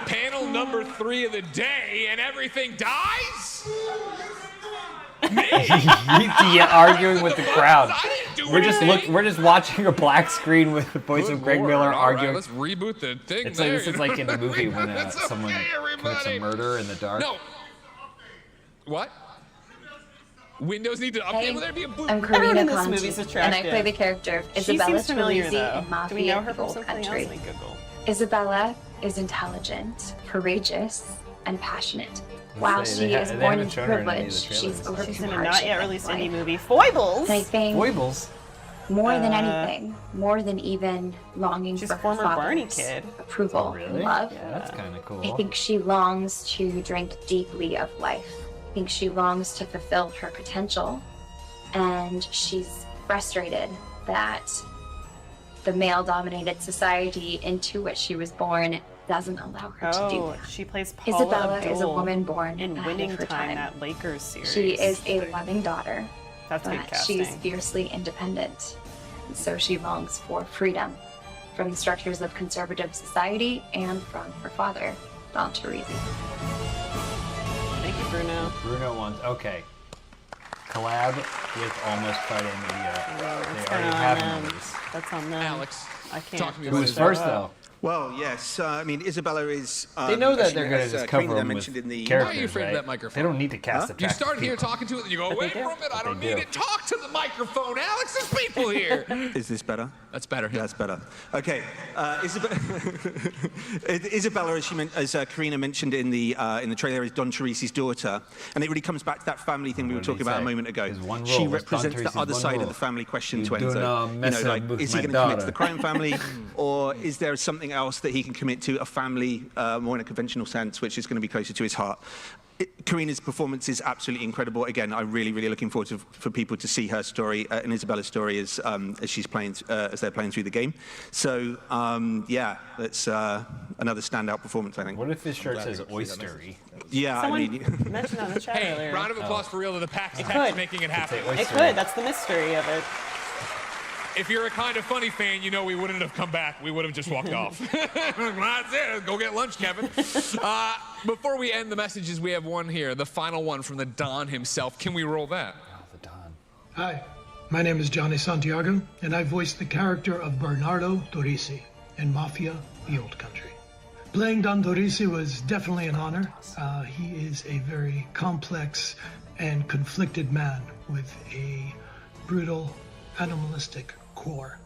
Panel number 3 of the day, and everything dies? Me? Yeah, arguing with the crowd. I didn't do We're just watching a black screen with the voice of Greg Miller arguing. Right, let's reboot the thing. It's like, this is like in a movie when someone commits a murder in the dark. No. What? Windows need to update. Will there be a blue? I'm Karina Conti, and I play the character of Isabella familiar, Elyse in Mafia Do we know her from Gold something Country. else? Google. Isabella is intelligent, courageous, and passionate. While she is born into privilege, she's overcome She's in a hardship not yet in released life. indie movie, Foibles. And I think Foibles. more than anything, more than even longing She's for a former her Barney father's kid. approval and love, Yeah, that's kind of cool. I think she longs to drink deeply of life. I think she longs to fulfill her potential, and she's frustrated that the male-dominated society into which she was born doesn't allow her to do that. She plays Paula Isabella Abdul is a woman born in ahead Winning of her Time, time. that Lakers series. She is a loving daughter, That's good but casting. she's fiercely independent, and so she longs for freedom from the structures of conservative society and from her father, Don Teresi. Thank you, Bruno. Bruno wants, okay. Collab with Almost Friday Media. They already have movies. That's on them. Alex, I can't. talk to me Who was first, though? Well, yes. I mean, Isabella is. They know that they're going to just cover them with mentioned in the. characters, Why are you afraid of right? that microphone? They don't need to cast You attractive start here people. talking to it, and you go away from it. I don't They need do. it. Talk to the microphone, Alex. There's people here. Is this better? That's better. That's better. Okay. Isabella, as Karina mentioned in the trailer, is Don Teresi's daughter, and it really comes back to that family thing we were talking about a moment ago. one She rule. represents Don the Teresi's other one side rule. of the family question to You do Enzo. not mess up with is he my going to commit to daughter. the crime family, or is there something else that he can commit to, a family more in a conventional sense, which is going to be closer to his heart? Karina's performance is absolutely incredible. Again, I'm really, really looking forward for people to see her story and Isabella's story as she's playing, as they're playing through the game. So, yeah, that's another standout performance, I think. What if his shirt says oystery? Yeah, Someone I mean, mentioned on the chat Hey, earlier. round of applause for real to the PAX It Tech could. making it happen. It could. That's the mystery of it. If you're a Kind of Funny fan, you know we wouldn't have come back. We would have just walked off. That's it. Go get lunch, Kevin. Before we end the messages, we have one here, the final one from the Don himself. Can we roll that? The Don. Hi, my name is Johnny Santiago, and I voice the character of Bernardo Torrisi in Mafia The Old Country. Playing Don Torrisi was definitely an honor. He is a very complex and conflicted man with a brutal, animalistic core,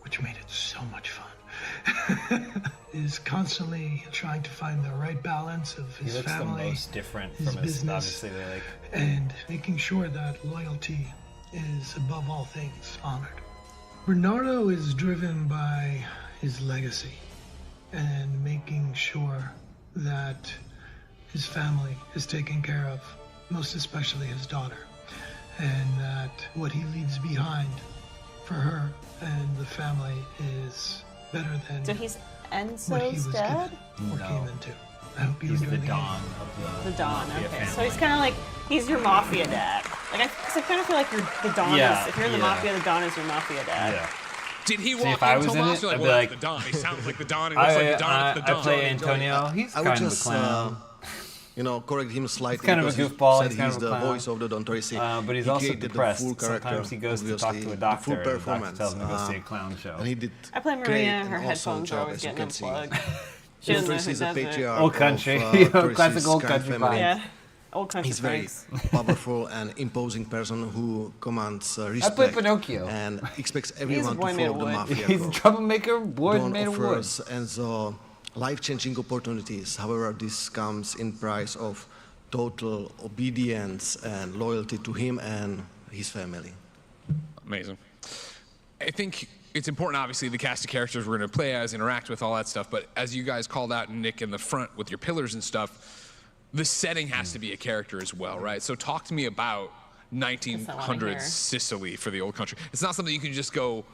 which made it so much fun. Is constantly trying to find the right balance of his He looks family, the most different his from his, business, obviously, they like... and making sure that loyalty is above all things honored. Bernardo is driven by his legacy and making sure that his family is taken care of, most especially his daughter, and that what he leaves behind for her and the family is better than So he's what he Enzo's was dad? given or came into. I hope you He's enjoy the the Don game. of The Don, Mafia okay. family. So he's kind of like, he's your Mafia dad. Like, I kind of feel like the Don Yeah, is, if you're in the yeah. Mafia, the Don is your Mafia dad. Yeah. Did he See, walk if I in, was in Tomas? it, You're like, I'd be well, like- that's the Don. He sounds like the Don. He looks like the Don. It's the Don. I play Antonio. He's I would kind of a just, clown. correct him slightly. He's kind of a because goofball. He he's said kind he's of a the clown. voice of the Don Torisi. But he's He also created the depressed. full character, Sometimes he goes to talk to a the doctor, full and the doctor performance. tells him to go see a clown show. And he did I play Maria. great Her and awesome headphones are job, always as you getting can see. unplugged. Don She doesn't know Torisi who is the does it. patriarch Old country. of Classic Torisi's old crime country family. vibe. Yeah. Old country He's very pranks. powerful and imposing person who commands I respect play Pinocchio. and expects He's a everyone boy to made of follow the wood. mafia He's a code. troublemaker, boy Don made of wood. offers Enzo life-changing opportunities. However, this comes in price of total obedience and loyalty to him and his family. Amazing. I think it's important, obviously, the cast of characters we're going to play as, interact with, all that stuff. But as you guys called out, Nick, in the front with your pillars and stuff, the setting has to be a character as well, right? So talk to me about 1900s Sicily for the old country. It's not something you can just go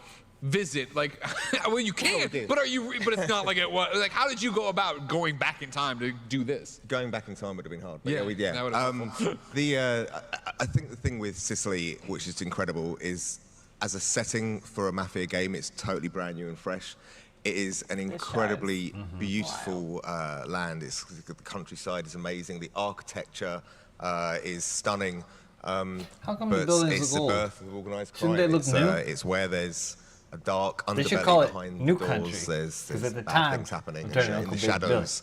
visit, like, well, you can, but it's not like it was. Like, how did you go about going back in time to do this? Going back in time would have been hard. But Yeah, yeah. that would have been helpful. I think the thing with Sicily, which is incredible, is as a setting for a Mafia game, it's totally brand new and fresh. It is an incredibly beautiful land. The countryside is amazing. The architecture is stunning. How come but the buildings it's look old? the birth of organised crime. Shouldn't they look new? It's where there's a dark They should underbelly call it behind New doors. Country. There's Because at the bad time, things happening I'm in turning the Uncle Big shadows.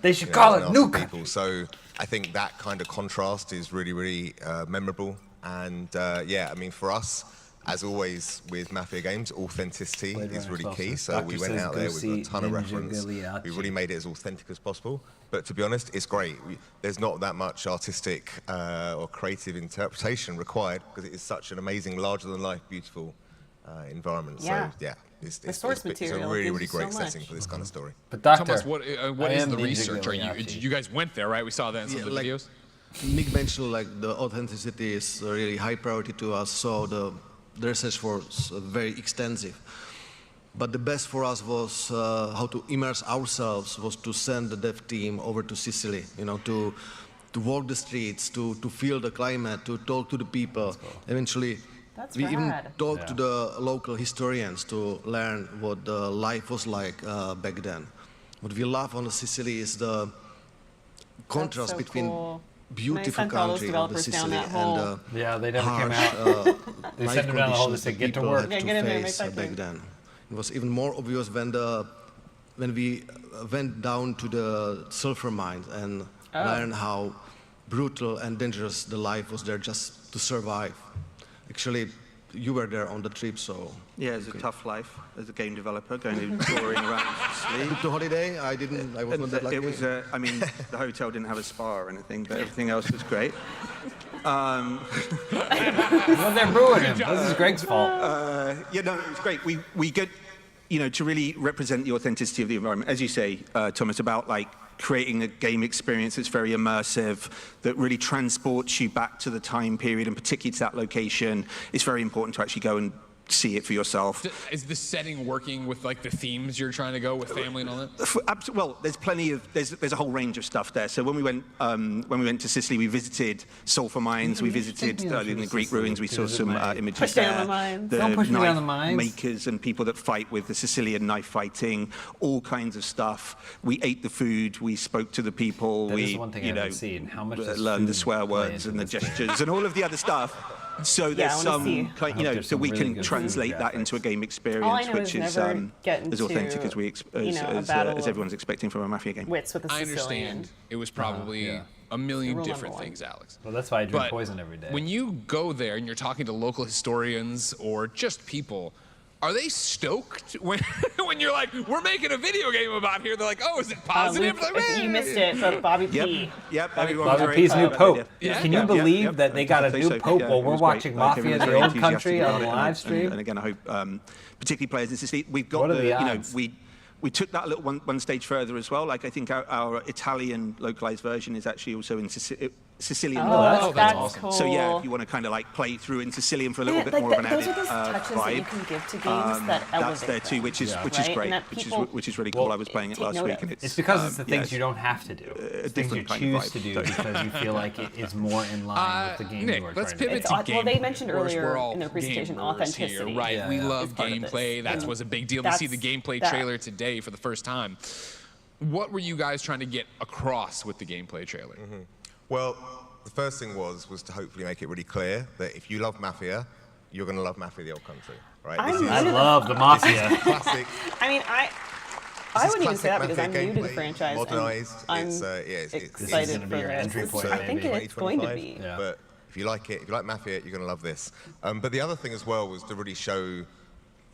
They should call it there's New nasty Country. people. So I think that kind of contrast is really, really memorable. And yeah, I mean, for us, as always with Mafia games, authenticity is really key. So we went out there with a ton of reference. We really made it as authentic as possible. But to be honest, it's great. There's not that much artistic or creative interpretation required because it is such an amazing, larger-than-life, beautiful environment. Yeah. So yeah, it's The source a material really, gives really you so great much. setting for this kind of story. But Doctor, Thomas, what I is am the Ninja research? Giliachi. You guys went there, right? We saw that in some of the videos. Nick mentioned the authenticity is a really high priority to us, so the research was very extensive. But the best for us was how to immerse ourselves, was to send the dev team over to Sicily, to walk the streets, to feel the climate, to talk to the people. Eventually, we even talked to the local historians to learn what the life was like back then. What we love on Sicily is the contrast between beautiful country of the Sicily and they never harsh, came out. They life sent them down the hole to conditions say, that "Get to people work." had get in there, face right back back in. then. It was even more obvious when we went down to the sulfur mines and learned how brutal and dangerous the life was there just to survive. Actually, you were there on the trip, so... Yeah, it's a tough life as a game developer, going and touring around Sicily. To holiday, I was not that lucky. It was, I mean, the hotel didn't have a spa or anything, but everything else was great. Well, they're booing him. This is Greg's fault. Yeah, no, it was great. We get, to really represent the authenticity of the environment. As you say, Thomas, about creating a game experience that's very immersive, that really transports you back to the time period and particularly to that location. It's very important to actually go and see it for yourself. Is the setting working with the themes you're trying to go with family and all that? Well, there's plenty of there's a whole range of stuff there. So when we went to Sicily, we visited sulfur mines. We visited in the Greek ruins. We saw some images there. Don't push me down the mines. Makers and people that fight with the Sicilian knife fighting, all kinds of stuff. We ate the food. We spoke to the people. That is one thing I haven't seen. How much does learned the food swear play words into and the this game? gestures and all of the other stuff. So there's some, so we really can good translate food that into a game All I experience, know which is is never get as authentic into, as everyone's expecting from a Mafia game. Wits with a I Sicilian. understand it was probably a million Rule different number one. things, Alex. Well, that's why I drink But poison every day. When you go there and you're talking to local historians or just people, are they stoked when you're like, we're making a video game about here? They're like, oh, is it positive? If you missed it, so Bobby P. Yep, Bobby P's new Pope. Can you believe that they got a new Pope while we're watching Mafia the Old Country on the live stream? And again, I hope particularly players in Sicily, we've got What are the odds? we took that a little one stage further as well. I think our Italian localized version is actually also in Sicilian. Oh, that's awesome. Cool. So yeah, if you want to kind of play through in Sicilian for a little bit more of an those added are the touches that you vibe. can give to games that elevate That's there too, which is right? great, And which is really cool. I was playing it last week, and It's because it's the things you don't have to do. It's things you different kind of choose to vibe. do because you feel like it is more in line with the game Nick, you are let's trying pivot to to do. game. Well, they mentioned Of course, earlier we're all in their presentation gamers authenticity. here, right? We love is part of this. gameplay. That And was a big deal to see the gameplay that- trailer today for the first time. what were you guys trying to get across with the gameplay trailer? Well, the first thing was to hopefully make it really clear that if you love Mafia, you're going to love Mafia the Old Country, right? I love the Mafia. This is classic. I mean, I wouldn't even say that because I'm new to the franchise. Modernized. I'm excited for this. I think it's going to be. Yeah. But if you like it, if you like Mafia, you're going to love this. But the other thing as well was to really show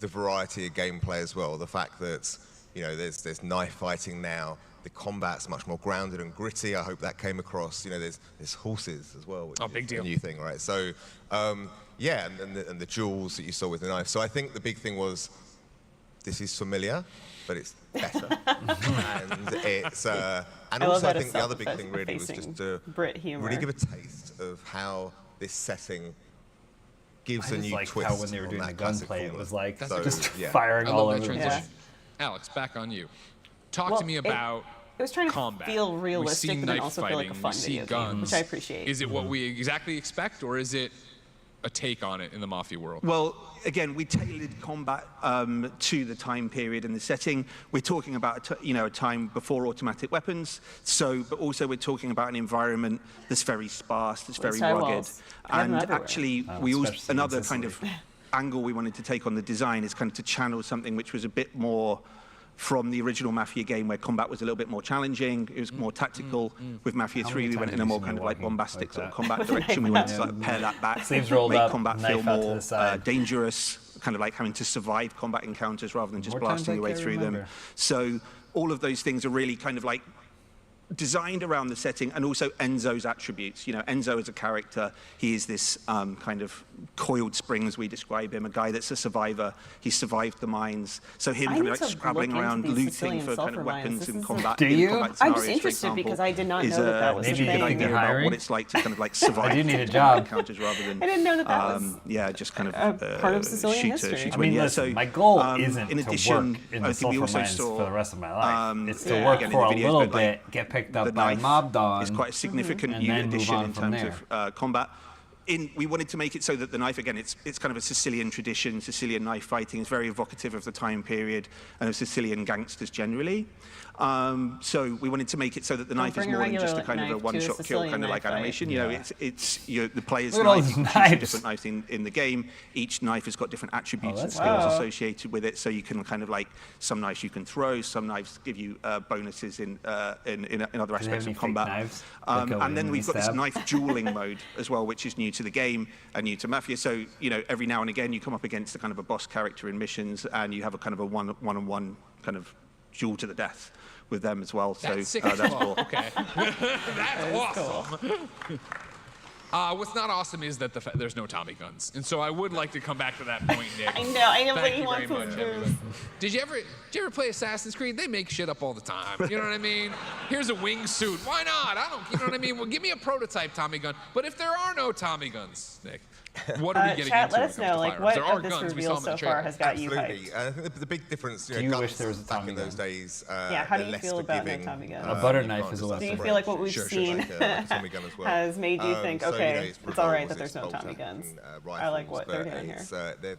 the variety of gameplay as well. The fact that, you know, there's knife fighting now. The combat's much more grounded and gritty. I hope that came across. You know, there's horses as well, which big deal. A new thing, right? So, yeah, and the jewels that you saw with the knife. So I think the big thing was, this is familiar, but it's better. And it's and also I think the other big thing really was just to really give a taste of how this setting gives a new twist. How when they were doing the gunplay, it was like just yeah. firing all over. Yeah. Alex, back on you. Talk to me about it was trying to combat. feel realistic, but then also fighting, feel like a fun video game, which I appreciate. Is it what we exactly expect, or is it a take on it in the Mafia world? Well, again, we tailored combat to the time period and the setting. We're talking about a time before automatic weapons. So, but also we're talking about an environment that's very sparse, that's very rugged, and actually, we also another kind of angle we wanted to take on the design is kind of to channel something which was a bit more from the original Mafia game, where combat was a little bit more challenging. It was more tactical. With Mafia 3, we went in a more kind of like bombastic sort of combat direction. We wanted to like pare that back, make combat feel more dangerous, kind of like having to survive combat encounters rather than just blasting your way through them. So all of those things are really kind of like designed around the setting, and also Enzo's attributes. You know, Enzo as a character, he is this kind of coiled spring, as we describe him, a guy that's a survivor. He survived the mines. So him kind of like scrabbling around, looting for kind of weapons in combat. Do you? Combat I'm just interested because I did not know that was a thing. Maybe a good idea about what it's like to kind of like survive. I do need a job. Encounters rather than. I didn't know that was. Yeah, just kind of part of Sicilian history. I mean, listen, my goal isn't to work in the sulfur mines for the rest of my life. It's to work for a little bit, get picked up by mob don. It's quite a significant unit addition in terms of combat. We wanted to make it so that the knife, again, it's kind of a Sicilian tradition. Sicilian knife fighting is very evocative of the time period and of Sicilian gangsters generally. So we wanted to make it so that the knife is more than just a kind of a one-shot kill kind of like animation. You know, it's the player's knife. You can choose different knives in the game. Each knife has got different attributes and skills associated with it. So you can kind of like, some knives you can throw, some knives give you bonuses in other aspects of combat. And then we've got this knife dueling mode as well, which is new to the game and new to Mafia. So, you know, every now and again you come up against a kind of a boss character in missions, and you have a kind of a one-on-one kind of duel to the death with them as well. So that's cool. Okay. That's awesome. Cool. What's not awesome is that there's no Tommy guns, and so I would like to come back to that point, Nick. I know, Thank he you wants very much, everybody. Did you ever play Assassin's Creed? They make shit up all the time. You know what I mean? Here's a wingsuit. Why not? You know what I mean? Well, give me a prototype Tommy gun. But if there are no Tommy guns, Nick, what are we getting chat, into? let us know, like, what there are of this guns. reveal so far has got you hyped? And I think the big difference, do you wish there was a Tommy gun in those days? Yeah, how do you feel about no Tommy gun? A butter knife is a weapon. Do you feel like what we've seen has made you think, okay, it's all right that there's no Tommy guns? I like what they're doing here.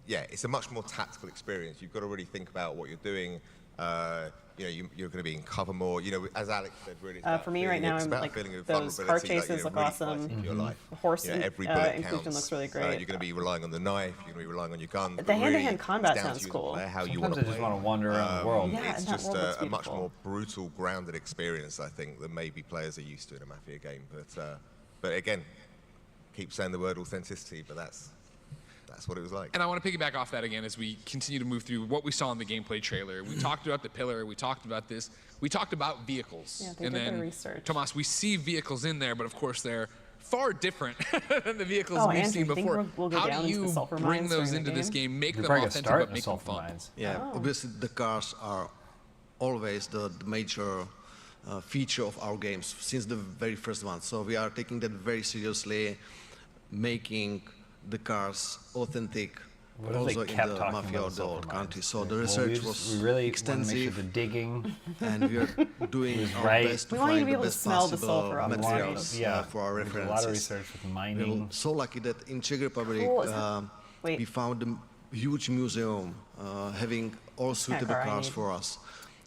Yeah, it's a much more tactical experience. You've got to really think about what you're doing. You know, you're going to be in cover more. You know, asAlex said, really. For me right now, I'm like those car chases look awesome. Your life. Horse every bullet inclusion counts. looks really great. You're going to be relying on the knife. You're going to be relying on your gun. The hand-to-hand combat sounds cool. Sometimes I just want to wander around the world. Yeah, it's just a much more brutal, grounded experience, I think, than maybe players are used to in a Mafia game. But again, keep saying the word authenticity, but that's what it was like. And I want to piggyback off that again as we continue to move through what we saw in the gameplay trailer. We talked about the pillar, we talked about this, we talked about vehicles. Yeah, they did their research. Tomas, we see vehicles in there, but of course they're far different than the vehicles we've seen before. How do you bring those into this game, make them authentic, but make them fun? Yeah, obviously the cars are always the major feature of our games since the very first one. So we are taking that very seriously, making the cars authentic, also in the Mafia or the Old Country. So the research was really extensive, the digging, and we are doing our best to find the best possible materials for our references. A lot of research with mining. We're so lucky that in Czech Republic we found a huge museum having all suitable cars for us.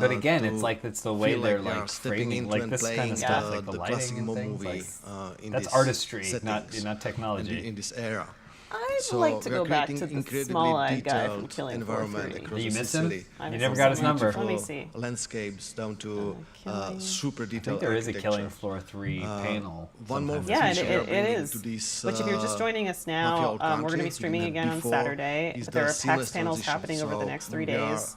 But again, it's the way feel they're like like stepping framing into like and this playing kind of stuff, like the classic lighting and things. movie in That's this artistry, settings, not technology. in this era. I'd So like to we are go back creating to the incredibly small-eyed guy from detailed Killing environment 4-3. across You missed him? Sicily. You never got his number. Let me see. Landscapes down to super I detailed think there is a architecture. Killing Floor 3 panel. One more Yeah, feature we are it bringing is. to this, Which, if you're just joining us now, Mafia we're going to be country, streaming even again on before Saturday. is But there the are PAX seamless panels transition. happening over the So next 3 we are days.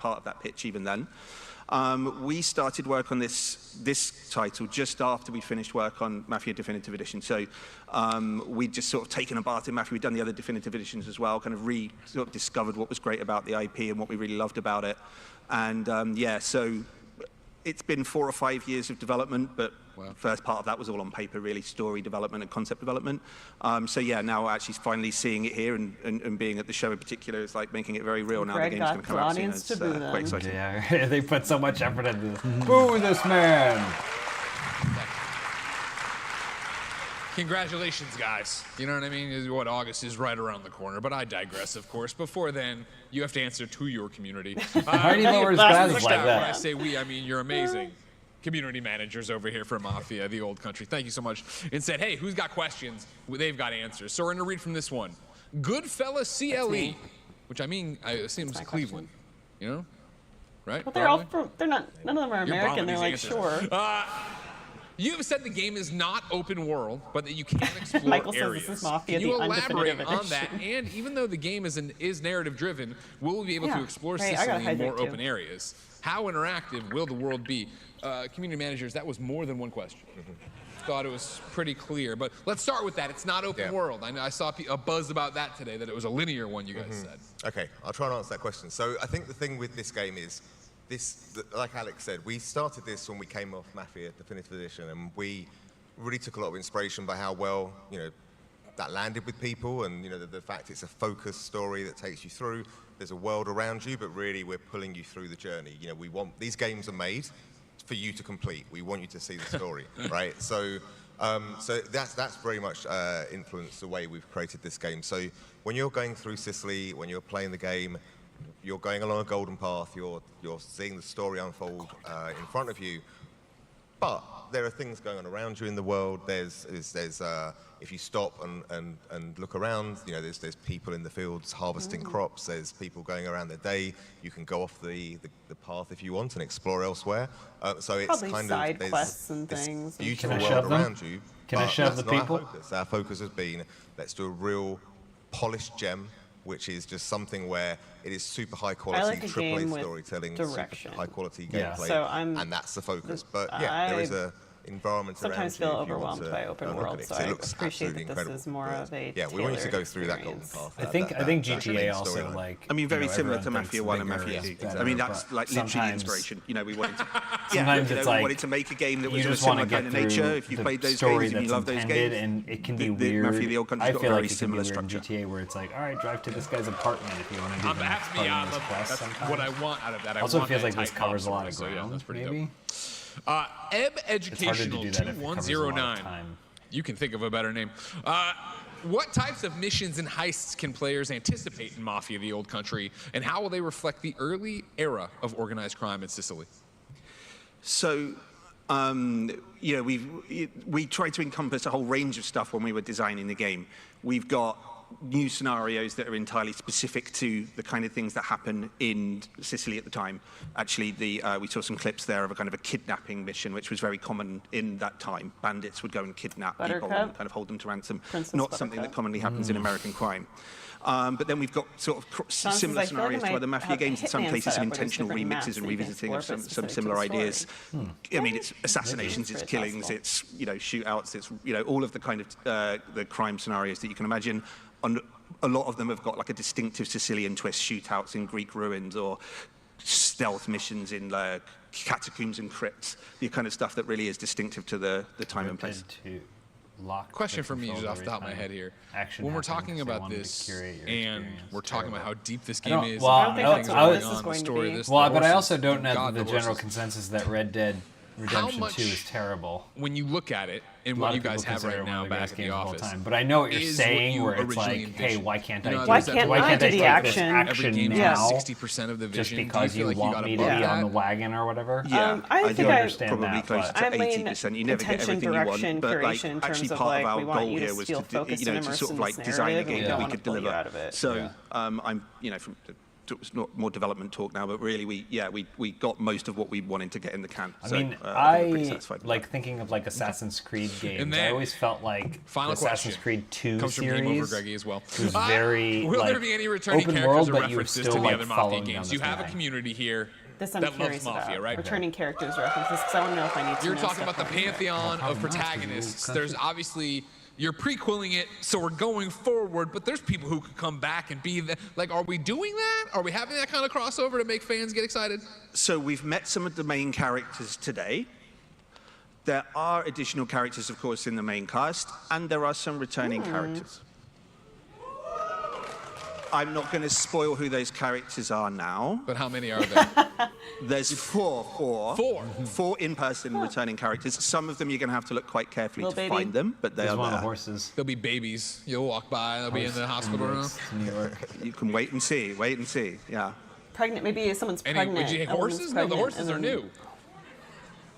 part of that pitch even then. We started work on this title just after we finished work on Mafia Definitive Edition. So we'd just sort of taken a bath in Mafia. We'd done the other Definitive Editions as well, kind of sort of discovered what was great about the IP and what we really loved about it. And yeah, so it's been 4 or 5 years of development, but the first part of that was all on paper, really, story development and concept development. So yeah, now actually finally seeing it here and being at the show in particular is like making it very real now. Greg the game's going to come out soon. It's quite exciting. Yeah, they put so much effort into this. Boo this man! Congratulations, guys. You know what I mean? What, August is right around the corner, but I digress, of course. Before then, you have to answer to your community. Why do you lower his glasses like that? When I say we, I mean you're amazing. Community managers over here from Mafia, the old country. Thank you so much. And said, hey, who's got questions? Well, they've got answers. So we're going to read from this one. Goodfella CLE, which I assume is Cleveland. You know? Right? But they're all from, they're not, none of them are American. They're like, answers. sure. You have said the game is not open world, but that you can explore Michael areas. Says this is Mafia, can you the elaborate undefinitive on that? And even though the game is narrative driven, will we be able to explore Sicily in more open areas? How interactive will the world be? Community managers, that was more than one question. Thought it was pretty clear, but let's start with that. It's not open world. I know I saw a buzz about that today, that it was a linear one, you guys said. Okay, I'll try and answer that question. So I think the thing with this game is, like Alex said, we started this when we came off Mafia Definitive Edition, and we really took a lot of inspiration by how well, that landed with people, and the fact it's a focused story that takes you through. There's a world around you, but really we're pulling you through the journey. We want, these games are made for you to complete. We want you to see the story, right? So that's very much influenced the way we've created this game. So when you're going through Sicily, when you're playing the game, you're going along a golden path, you're seeing the story unfold in front of you, but there are things going on around you in the world. There's if you stop and look around, there's people in the fields harvesting crops. There's people going around their day. You can go off the path if you want and explore elsewhere. So it's probably kind side of quests and things. Beautiful world around you. Can I shove the people? Our focus has been, let's do a real polished gem, which is just something where it is super high quality AAA storytelling, super high quality gameplay, so and that's the focus. But yeah, there is a environment sometimes around feel you overwhelmed by open world, so I appreciate that this is more of a we want you to go through that golden path. I think GTA also like. I mean, very similar to Mafia 1 and Mafia 2. I mean, that's like literally the inspiration. We wanted to. Sometimes it's like we wanted to make a game that was of a similar kind of nature. If you played those games and you love those games, and it can be weird. Mafia the Old Country's got a very similar structure. GTA, where it's like, all right, drive to this guy's apartment if you want to do the next part of this quest. That's what I want out of that. Also, it feels like this covers a lot of ground. That's pretty maybe. Ebb Educational 2109. You can think of a better name. What types of missions and heists can players anticipate in Mafia the Old Country, and how will they reflect the early era of organized crime in Sicily? So, we tried to encompass a whole range of stuff when we were designing the game. We've got new scenarios that are entirely specific to the kind of things that happen in Sicily at the time. Actually, we saw some clips there of a kind of a kidnapping mission, which was very common in that time. Bandits would go and kidnap people and kind of hold them to ransom. Not something that commonly happens in American crime. But then we've got sort of similar scenarios to other Mafia games. In some cases, some intentional remixes and revisiting of some similar ideas. I mean, it's assassinations, it's killings, it's shootouts, it's all of the kind of the crime scenarios that you can imagine. And a lot of them have got like a distinctive Sicilian twist, shootouts in Greek ruins or stealth missions in catacombs and crypts, the kind of stuff that really is distinctive to the time and place. Question for me just off the top of my head here. When we're talking about this and we're talking about how deep this game is, but I also don't know the general consensus that Red Dead Redemption 2 is terrible. When you look at it and what you guys have right now back at the office, but I know what you're saying, where it's like, hey, why can't I do the action now? 60% of the just vision. because you want me to be on the wagon or whatever. Yeah, I do understand probably closer to 80%. You never get everything you want, but actually part of our goal here was to to sort of like design a game that we could deliver. So I'm from it's not more development talk now, but really we got most of what we wanted to get in the can. I mean, I like thinking of like Assassin's Creed games. I always felt like Assassin's Creed 2 series was very will there be any returning characters or references to the other Mafia games? You have a community here. This I'm that curious loves Mafia, about. right? Returning characters references, because I want to know if I need to You're know talking stuff about the on here. pantheon of protagonists. There's obviously, you're prequeling it, so we're going forward, but there's people who could come back and be like, are we doing that? Are we having that kind of crossover to make fans get excited? So we've met some of the main characters today. There are additional characters, of course, in the main cast, and there are some returning characters. I'm not going to spoil who those characters are now. But how many are there? There's four in-person returning characters. Some of them you're going to have to look quite carefully to find them, but they are one of the there. horses. They'll be babies. You'll walk by, they'll be in the hospital room. New York. You can wait and see, yeah. Pregnant, maybe someone's pregnant. Would you have horses? No, the horses are new.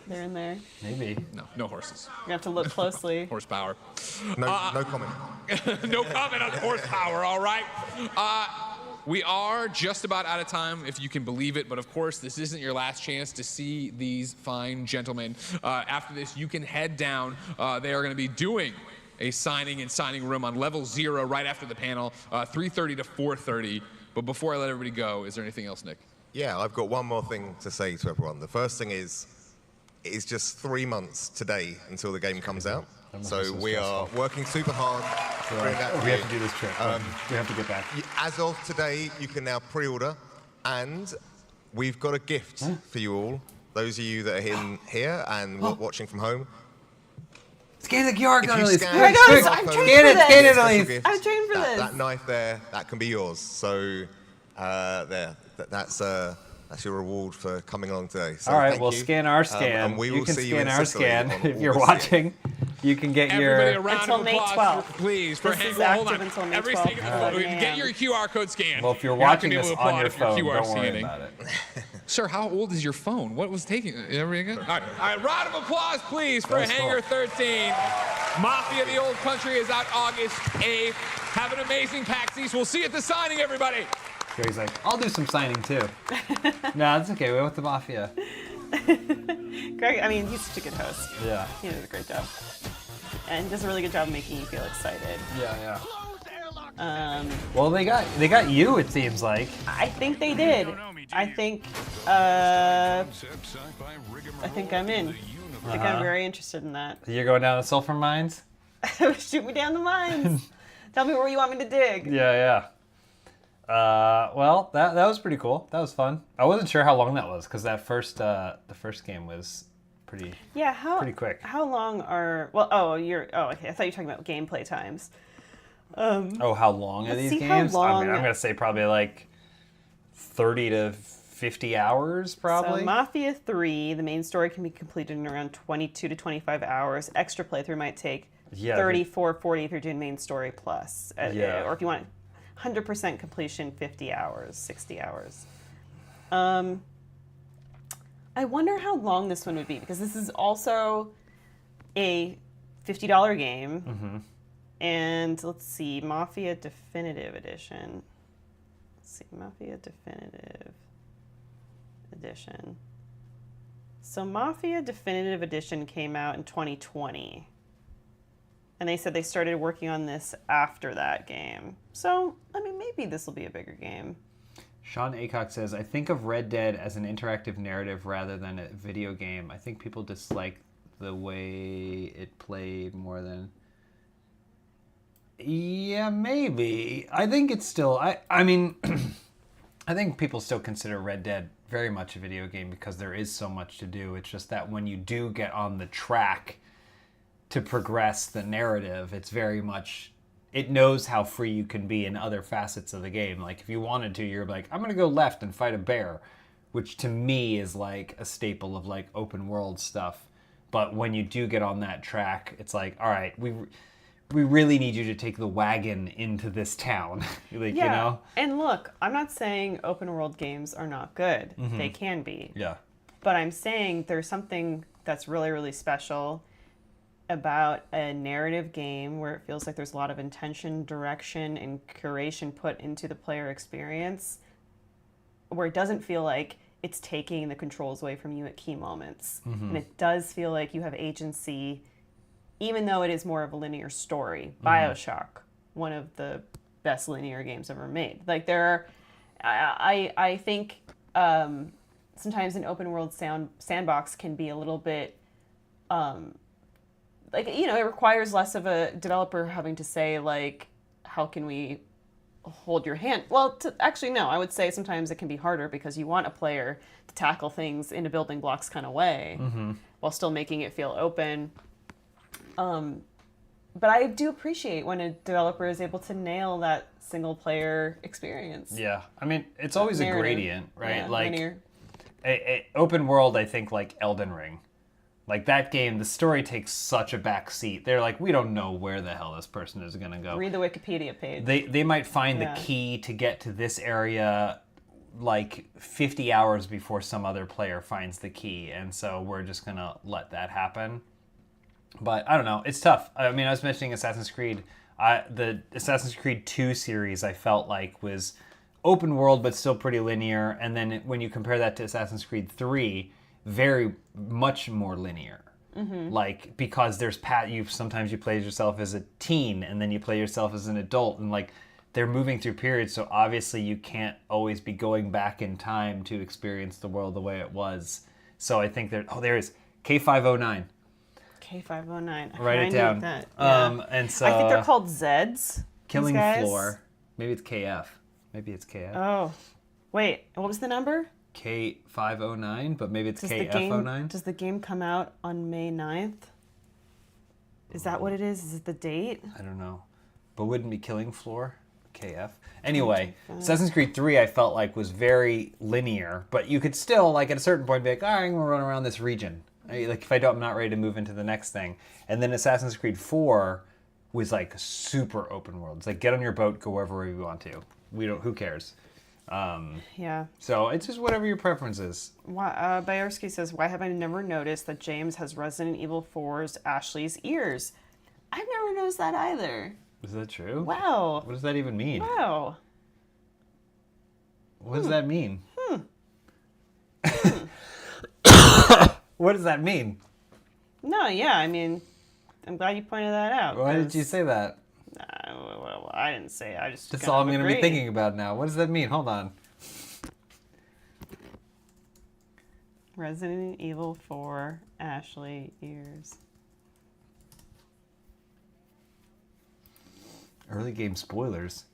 They're in there. Maybe. No horses. You have to look closely. Horsepower. No comment. No comment on horsepower, all right? We are just about out of time, if you can believe it, but of course, this isn't your last chance to see these fine gentlemen. After this, you can head down. They are going to be doing a signing room on level 0 right after the panel, 3:30 to 4:30. But before I let everybody go, is there anything else, Nick? Yeah, I've got one more thing to say to everyone. The first thing is, it is just 3 months today until the game comes out. So we are working super hard to bring that to We you. have to do this trip. We have to get back. As of today, you can now pre-order, and we've got a gift for you all. Those of you that are in here and watching from home. Scan the QR code, Elyse. Oh my gosh, I'm trained for this. Elyse. I'm trained for this. That knife there, that can be yours. So that's your reward for coming along today. So All right, thank we'll you. scan our scan. And we You will can see you scan in our Sicily scan on if you're August 6th. watching. You can get Everybody, your... a round Until of May applause, 12th. please. For This is hold active on. until May Every 12th. single, 11 get a.m. your QR code scanned. Well, if you're You're not watching gonna be this able to on applaud your if your phone, QR don't worry scanning. about it. Sir, how old is your phone? What was taking it? Everything good? All right, round of applause, please, for That's Hangar cool. 13. Mafia the Old Country is out August 8th. Have an amazing PAX East. We'll see you at the signing, everybody. Gary's like, I'll do some signing too. No, it's okay. We're with the Mafia. Greg, I mean, he's such a good host. Yeah. He does a great job. And he does a really good job of making you feel excited. Yeah. Well, they got you, it seems like. I think they did. I think I'm in. I think I'm very interested in that. You're going down the sulfur mines? Shoot me down the mines. Tell me where you want me to dig. Yeah. Well, that was pretty cool. That was fun. I wasn't sure how long that was because that the first game was pretty pretty quick. How long are okay. I thought you were talking about gameplay times. How long are these see how games? long- I mean, I'm gonna say probably like 30 to 50 hours, probably. So Mafia 3, the main story can be completed in around 22 to 25 hours. Extra playthrough might take 34, 40 if you're doing main story plus. Or if you want 100% completion, 50 hours, 60 hours. I wonder how long this one would be, because this is also a $50 game. Mm-hmm. And let's see, Mafia Definitive Edition. Mafia Definitive Edition. So Mafia Definitive Edition came out in 2020. And they said they started working on this after that game. So, I mean, maybe this will be a bigger game. Sean Acock says, I think of Red Dead as an interactive narrative rather than a video game. I think people dislike the way it played more than... Yeah, maybe. I think it's still... I mean, I think people still consider Red Dead very much a video game because there is so much to do. It's just that when you do get on the track to progress the narrative, it's very much... It knows how free you can be in other facets of the game. Like, if you wanted to, you're like, I'm going to go left and fight a bear, which to me is like a staple of like open world stuff. But when you do get on that track, it's like, all right, we really need you to take the wagon into this town. You know? And look, I'm not saying open world games are not good. Mm-hmm. They can be. Yeah. But I'm saying there's something that's really, really special about a narrative game where it feels like there's a lot of intention, direction, and curation put into the player experience, where it doesn't feel like it's taking the controls away from you at key moments. Mm-hmm. And it does feel like you have agency, even though it is more of a linear story. BioShock, one of the best linear games ever made. Like, there are, I think sometimes an open world sandbox can be a little bit, like, you know, it requires less of a developer having to say, like, how can we hold your hand? Well, actually, no, I would say sometimes it can be harder because you want a player to tackle things in a building blocks kind of way while still making it feel open. But I do appreciate when a developer is able to nail that single player experience. Yeah. I mean, it's always a gradient, right? Yeah, like linear. A open world, I think, like Elden Ring. Like that game, the story takes such a back seat. They're like, we don't know where the hell this person is going to go. Read the Wikipedia page. They might find the key to get to this area like 50 hours before some other player finds the key. And so we're just going to let that happen. But I don't know. It's tough. I mean, I was mentioning Assassin's Creed. The Assassin's Creed 2 series, I felt like, was open world, but still pretty linear. And then when you compare that to Assassin's Creed 3, very much more linear. Like, because there's sometimes you play yourself as a teen, and then you play yourself as an adult, and like they're moving through periods. So obviously you can't always be going back in time to experience the world the way it was. So I think there is K509. K509. Write it down. That. Yeah. And so I think they're called Zeds. Killing Floor. Maybe it's KF. Maybe it's KF. Oh, wait. What was the number? K509, but maybe it's KF09. Does the game come out on May 9th? Is that what it is? Is it the date? I don't know. But wouldn't be Killing Floor? KF. Anyway, Assassin's Creed 3 I felt like was very linear, but you could still, like, at a certain point be like, all right, I'm going to run around this region. Like, if I'm not ready to move into the next thing. And then Assassin's Creed 4 was, like, super open world. It's like, get on your boat, go wherever you want to. Who cares? Yeah. So it's just whatever your preference is. Bayersky says, why have I never noticed that James has Resident Evil 4's Ashley's ears? I've never noticed that either. Is that true? Wow. What does that even mean? Wow. What does that mean? What does that mean? No, yeah, I mean, I'm glad you pointed that out. Why did you say that? Well, I didn't say it. I just That's all I'm going to be thinking about now. What does that mean? Hold on. Resident Evil 4 Ashley ears. Early game spoilers.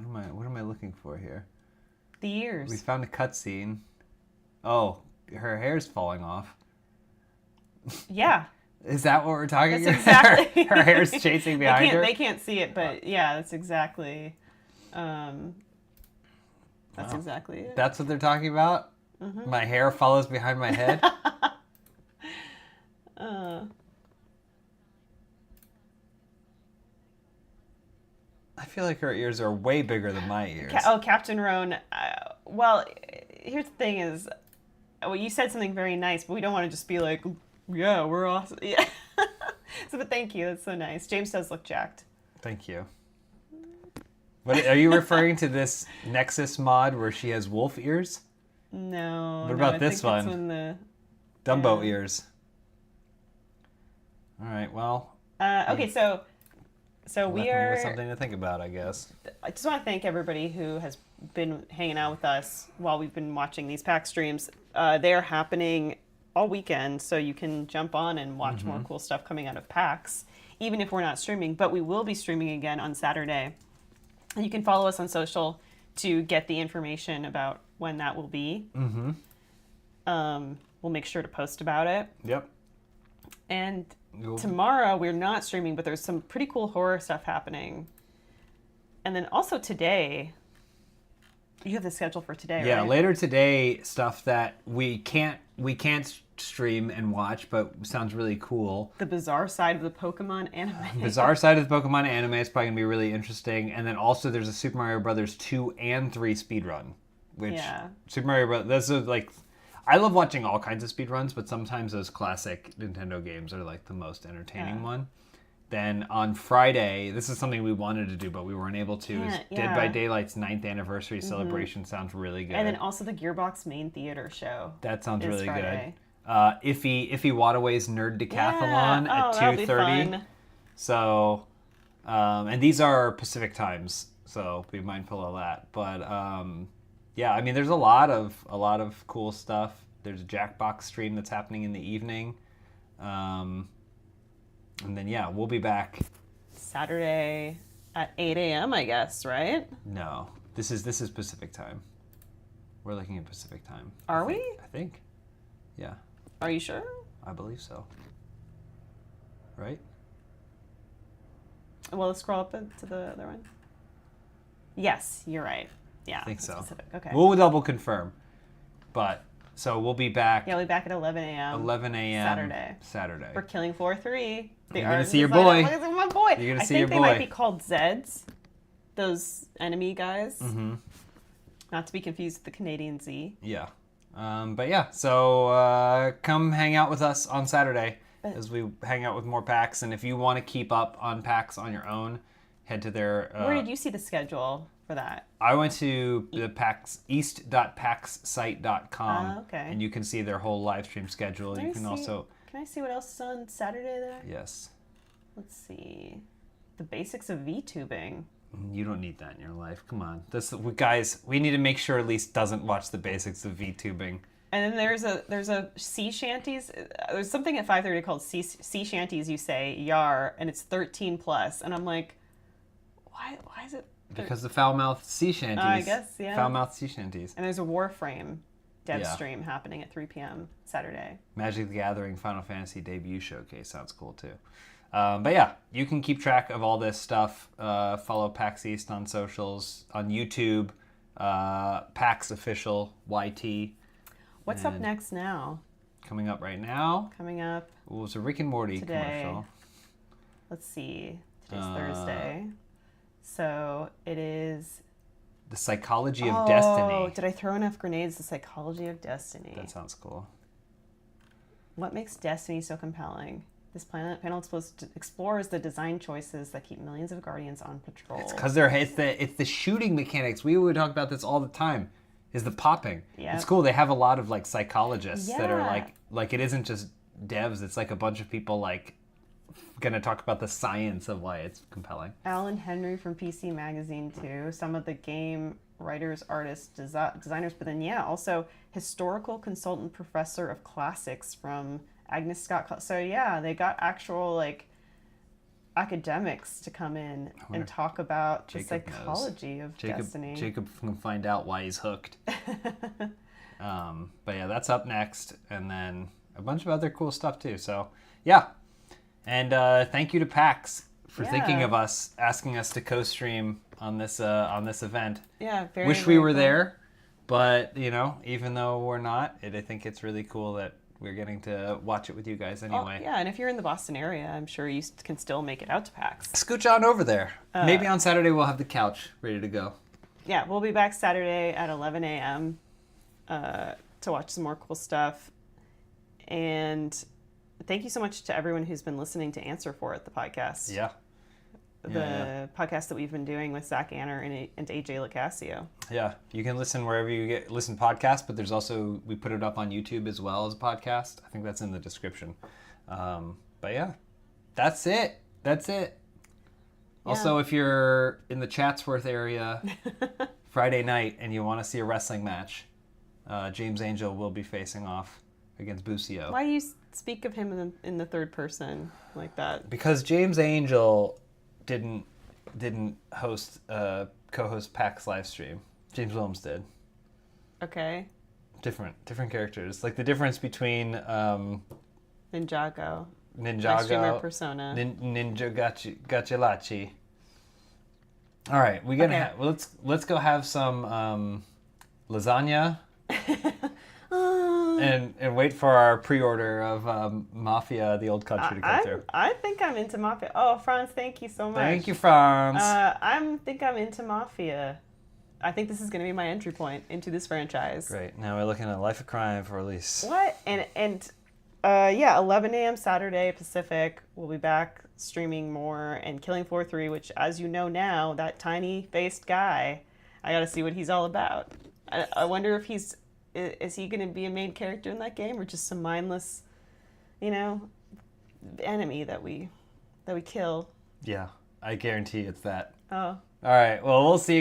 What am I looking for here? The ears. We found a cutscene. Oh, her hair's falling off. Yeah. Is that what we're talking about? That's exactly. Her hair's chasing behind her? They can't see it, but yeah, that's exactly. Exactly it. That's what they're talking about? Mm-hmm. My hair follows behind my head? I feel like her ears are way bigger than my ears. Captain Roan. Well, here's the thing is, well, you said something very nice, but we don't want to just be like, yeah, we're awesome. Yeah. But thank you. That's so nice. James does look jacked. Thank you. But are you referring to this Nexus mod where she has wolf ears? No. What about this one? Dumbo ears. All right. Well. Okay. So we are something to think about, I guess. I just want to thank everybody who has been hanging out with us while we've been watching these PAX streams. They are happening all weekend, so you can jump on and watch more cool stuff coming out of PAX, even if we're not streaming. But we will be streaming again on Saturday. And you can follow us on social to get the information about when that will be. We'll make sure to post about it. Yep. And tomorrow we're not streaming, but there's some pretty cool horror stuff happening. And then also today, you have the schedule for today, right? Yeah, later today, stuff that we can't stream and watch, but sounds really cool. The bizarre side of the Pokemon anime. Bizarre side of the Pokemon anime is probably going to be really interesting. And then also there's a Super Mario Brothers 2 and 3 speedrun, which Super Mario Brothers, that's like, I love watching all kinds of speedruns, but sometimes those classic Nintendo games are like the most entertaining one. Then on Friday, this is something we wanted to do, but we weren't able to. Dead by Daylight's 9th anniversary celebration sounds really good. And then also the Gearbox main theater show. That sounds really Friday. Iffy Wadaway's Nerd Decathlon at 2:30. So, and these are Pacific times, so be mindful of that. But yeah, I mean, there's a lot of cool stuff. There's a Jackbox stream that's happening in the evening, and then yeah, we'll be back Saturday at 8 a.m. I guess, right? No, this is Pacific time. We're looking at Pacific time. Are we? I think. Yeah. Are you sure? I believe so. Right? Well, let's scroll up to the other one. Yes, you're right. Yeah. I think so. Pacific. Okay. We'll double confirm. But, so we'll be back. Yeah, we'll be back at 11 a.m. 11 a.m. Saturday. We're killing floor 3. You're going to see your boy. Look at my boy. You're going to see your boy. I think they might be called Zeds. Those enemy guys. Mm-hmm. Not to be confused with the Canadian Z. Yeah. But yeah, so come hang out with us on Saturday as we hang out with more PAX. And if you want to keep up on PAX on your own, head to their... Where did you see the schedule for that? I went to the PAX east.paxsite.com. Okay. And you can see their whole live stream schedule. Can I see what else is on Saturday there? Yes. Let's see. The basics of VTubing. You don't need that in your life. Come on. Guys, we need to make sure Elyse doesn't watch the basics of VTubing. And then there's a sea shanties. There's something at 5:30 called sea shanties. You say yar, and it's 13 plus. And I'm like, why is it? Because the foul-mouthed sea shanties. I guess, yeah. Foul-mouthed sea shanties. And there's a Warframe dev stream happening at 3 p.m. Saturday. Magic the Gathering Final Fantasy debut showcase sounds cool too. But yeah, you can keep track of all this stuff. Follow PAX East on socials, on YouTube, PAX Official, YT. What's up next now? Coming up right now. Coming up. It was a Rick and Morty commercial. Let's see. Today's Thursday. So it is... The Psychology of Destiny. Oh, did I throw enough grenades? The Psychology of Destiny. That sounds cool. What makes Destiny so compelling? This panel explores the design choices that keep millions of Guardians on patrol. It's because it's the shooting mechanics. We would talk about this all the time. Is the popping? Yeah. It's cool. They have a lot of like psychologists that are like it isn't just devs. It's like a bunch of people like gonna talk about the science of why it's compelling. Alan Henry from PC Magazine too. Some of the game writers, artists, designers, but then also historical consultant professor of classics from Agnes Scott. So yeah, they got actual like academics to come in and talk about the psychology of Destiny. Jacob can find out why he's hooked. But yeah, that's up next, and then a bunch of other cool stuff too. So yeah, and thank you to PAX for thinking of us, asking us to co-stream on this event. Yeah, wish we were there, but even though we're not, I think it's really cool that we're getting to watch it with you guys anyway. Yeah, and if you're in the Boston area, I'm sure you can still make it out to PAX. Scooch on over there. Maybe on Saturday we'll have the couch ready to go. Yeah, we'll be back Saturday at 11 a.m. To watch some more cool stuff. And thank you so much to everyone who's been listening to Answer For It, the podcast. Yeah. The podcast that we've been doing with Zach Anner and AJ Locasio. Yeah, you can listen wherever you listen podcasts, but there's also, we put it up on YouTube as well as a podcast. I think that's in the description. But yeah, that's it. Yeah. Also, if you're in the Chatsworth area Friday night and you want to see a wrestling match, James Angel will be facing off against Busio. Why do you speak of him in the third person like that? Because James Angel didn't co-host PAX live stream. James Williams did. Okay. Different characters. Like the difference between Ninjago. My streamer persona. Ninja Gachelachi. All right, we're gonna let's go have some lasagna. And wait for our pre-order of Mafia, the Old Country to come through. I think I'm into Mafia. Oh, Franz, thank you so much. Thank you, Franz. I think I'm into Mafia. I think this is going to be my entry point into this franchise. Great. Now we're looking at Life of Crime for Elyse. What? And 11 a.m. Saturday Pacific. We'll be back streaming more and Killing Floor 3, which, as you know now, that tiny-faced guy, I got to see what he's all about. I wonder if he's is he going to be a main character in that game, or just some mindless, enemy that we kill? Yeah, I guarantee it's that. Oh. All right. Well, we'll see you guys.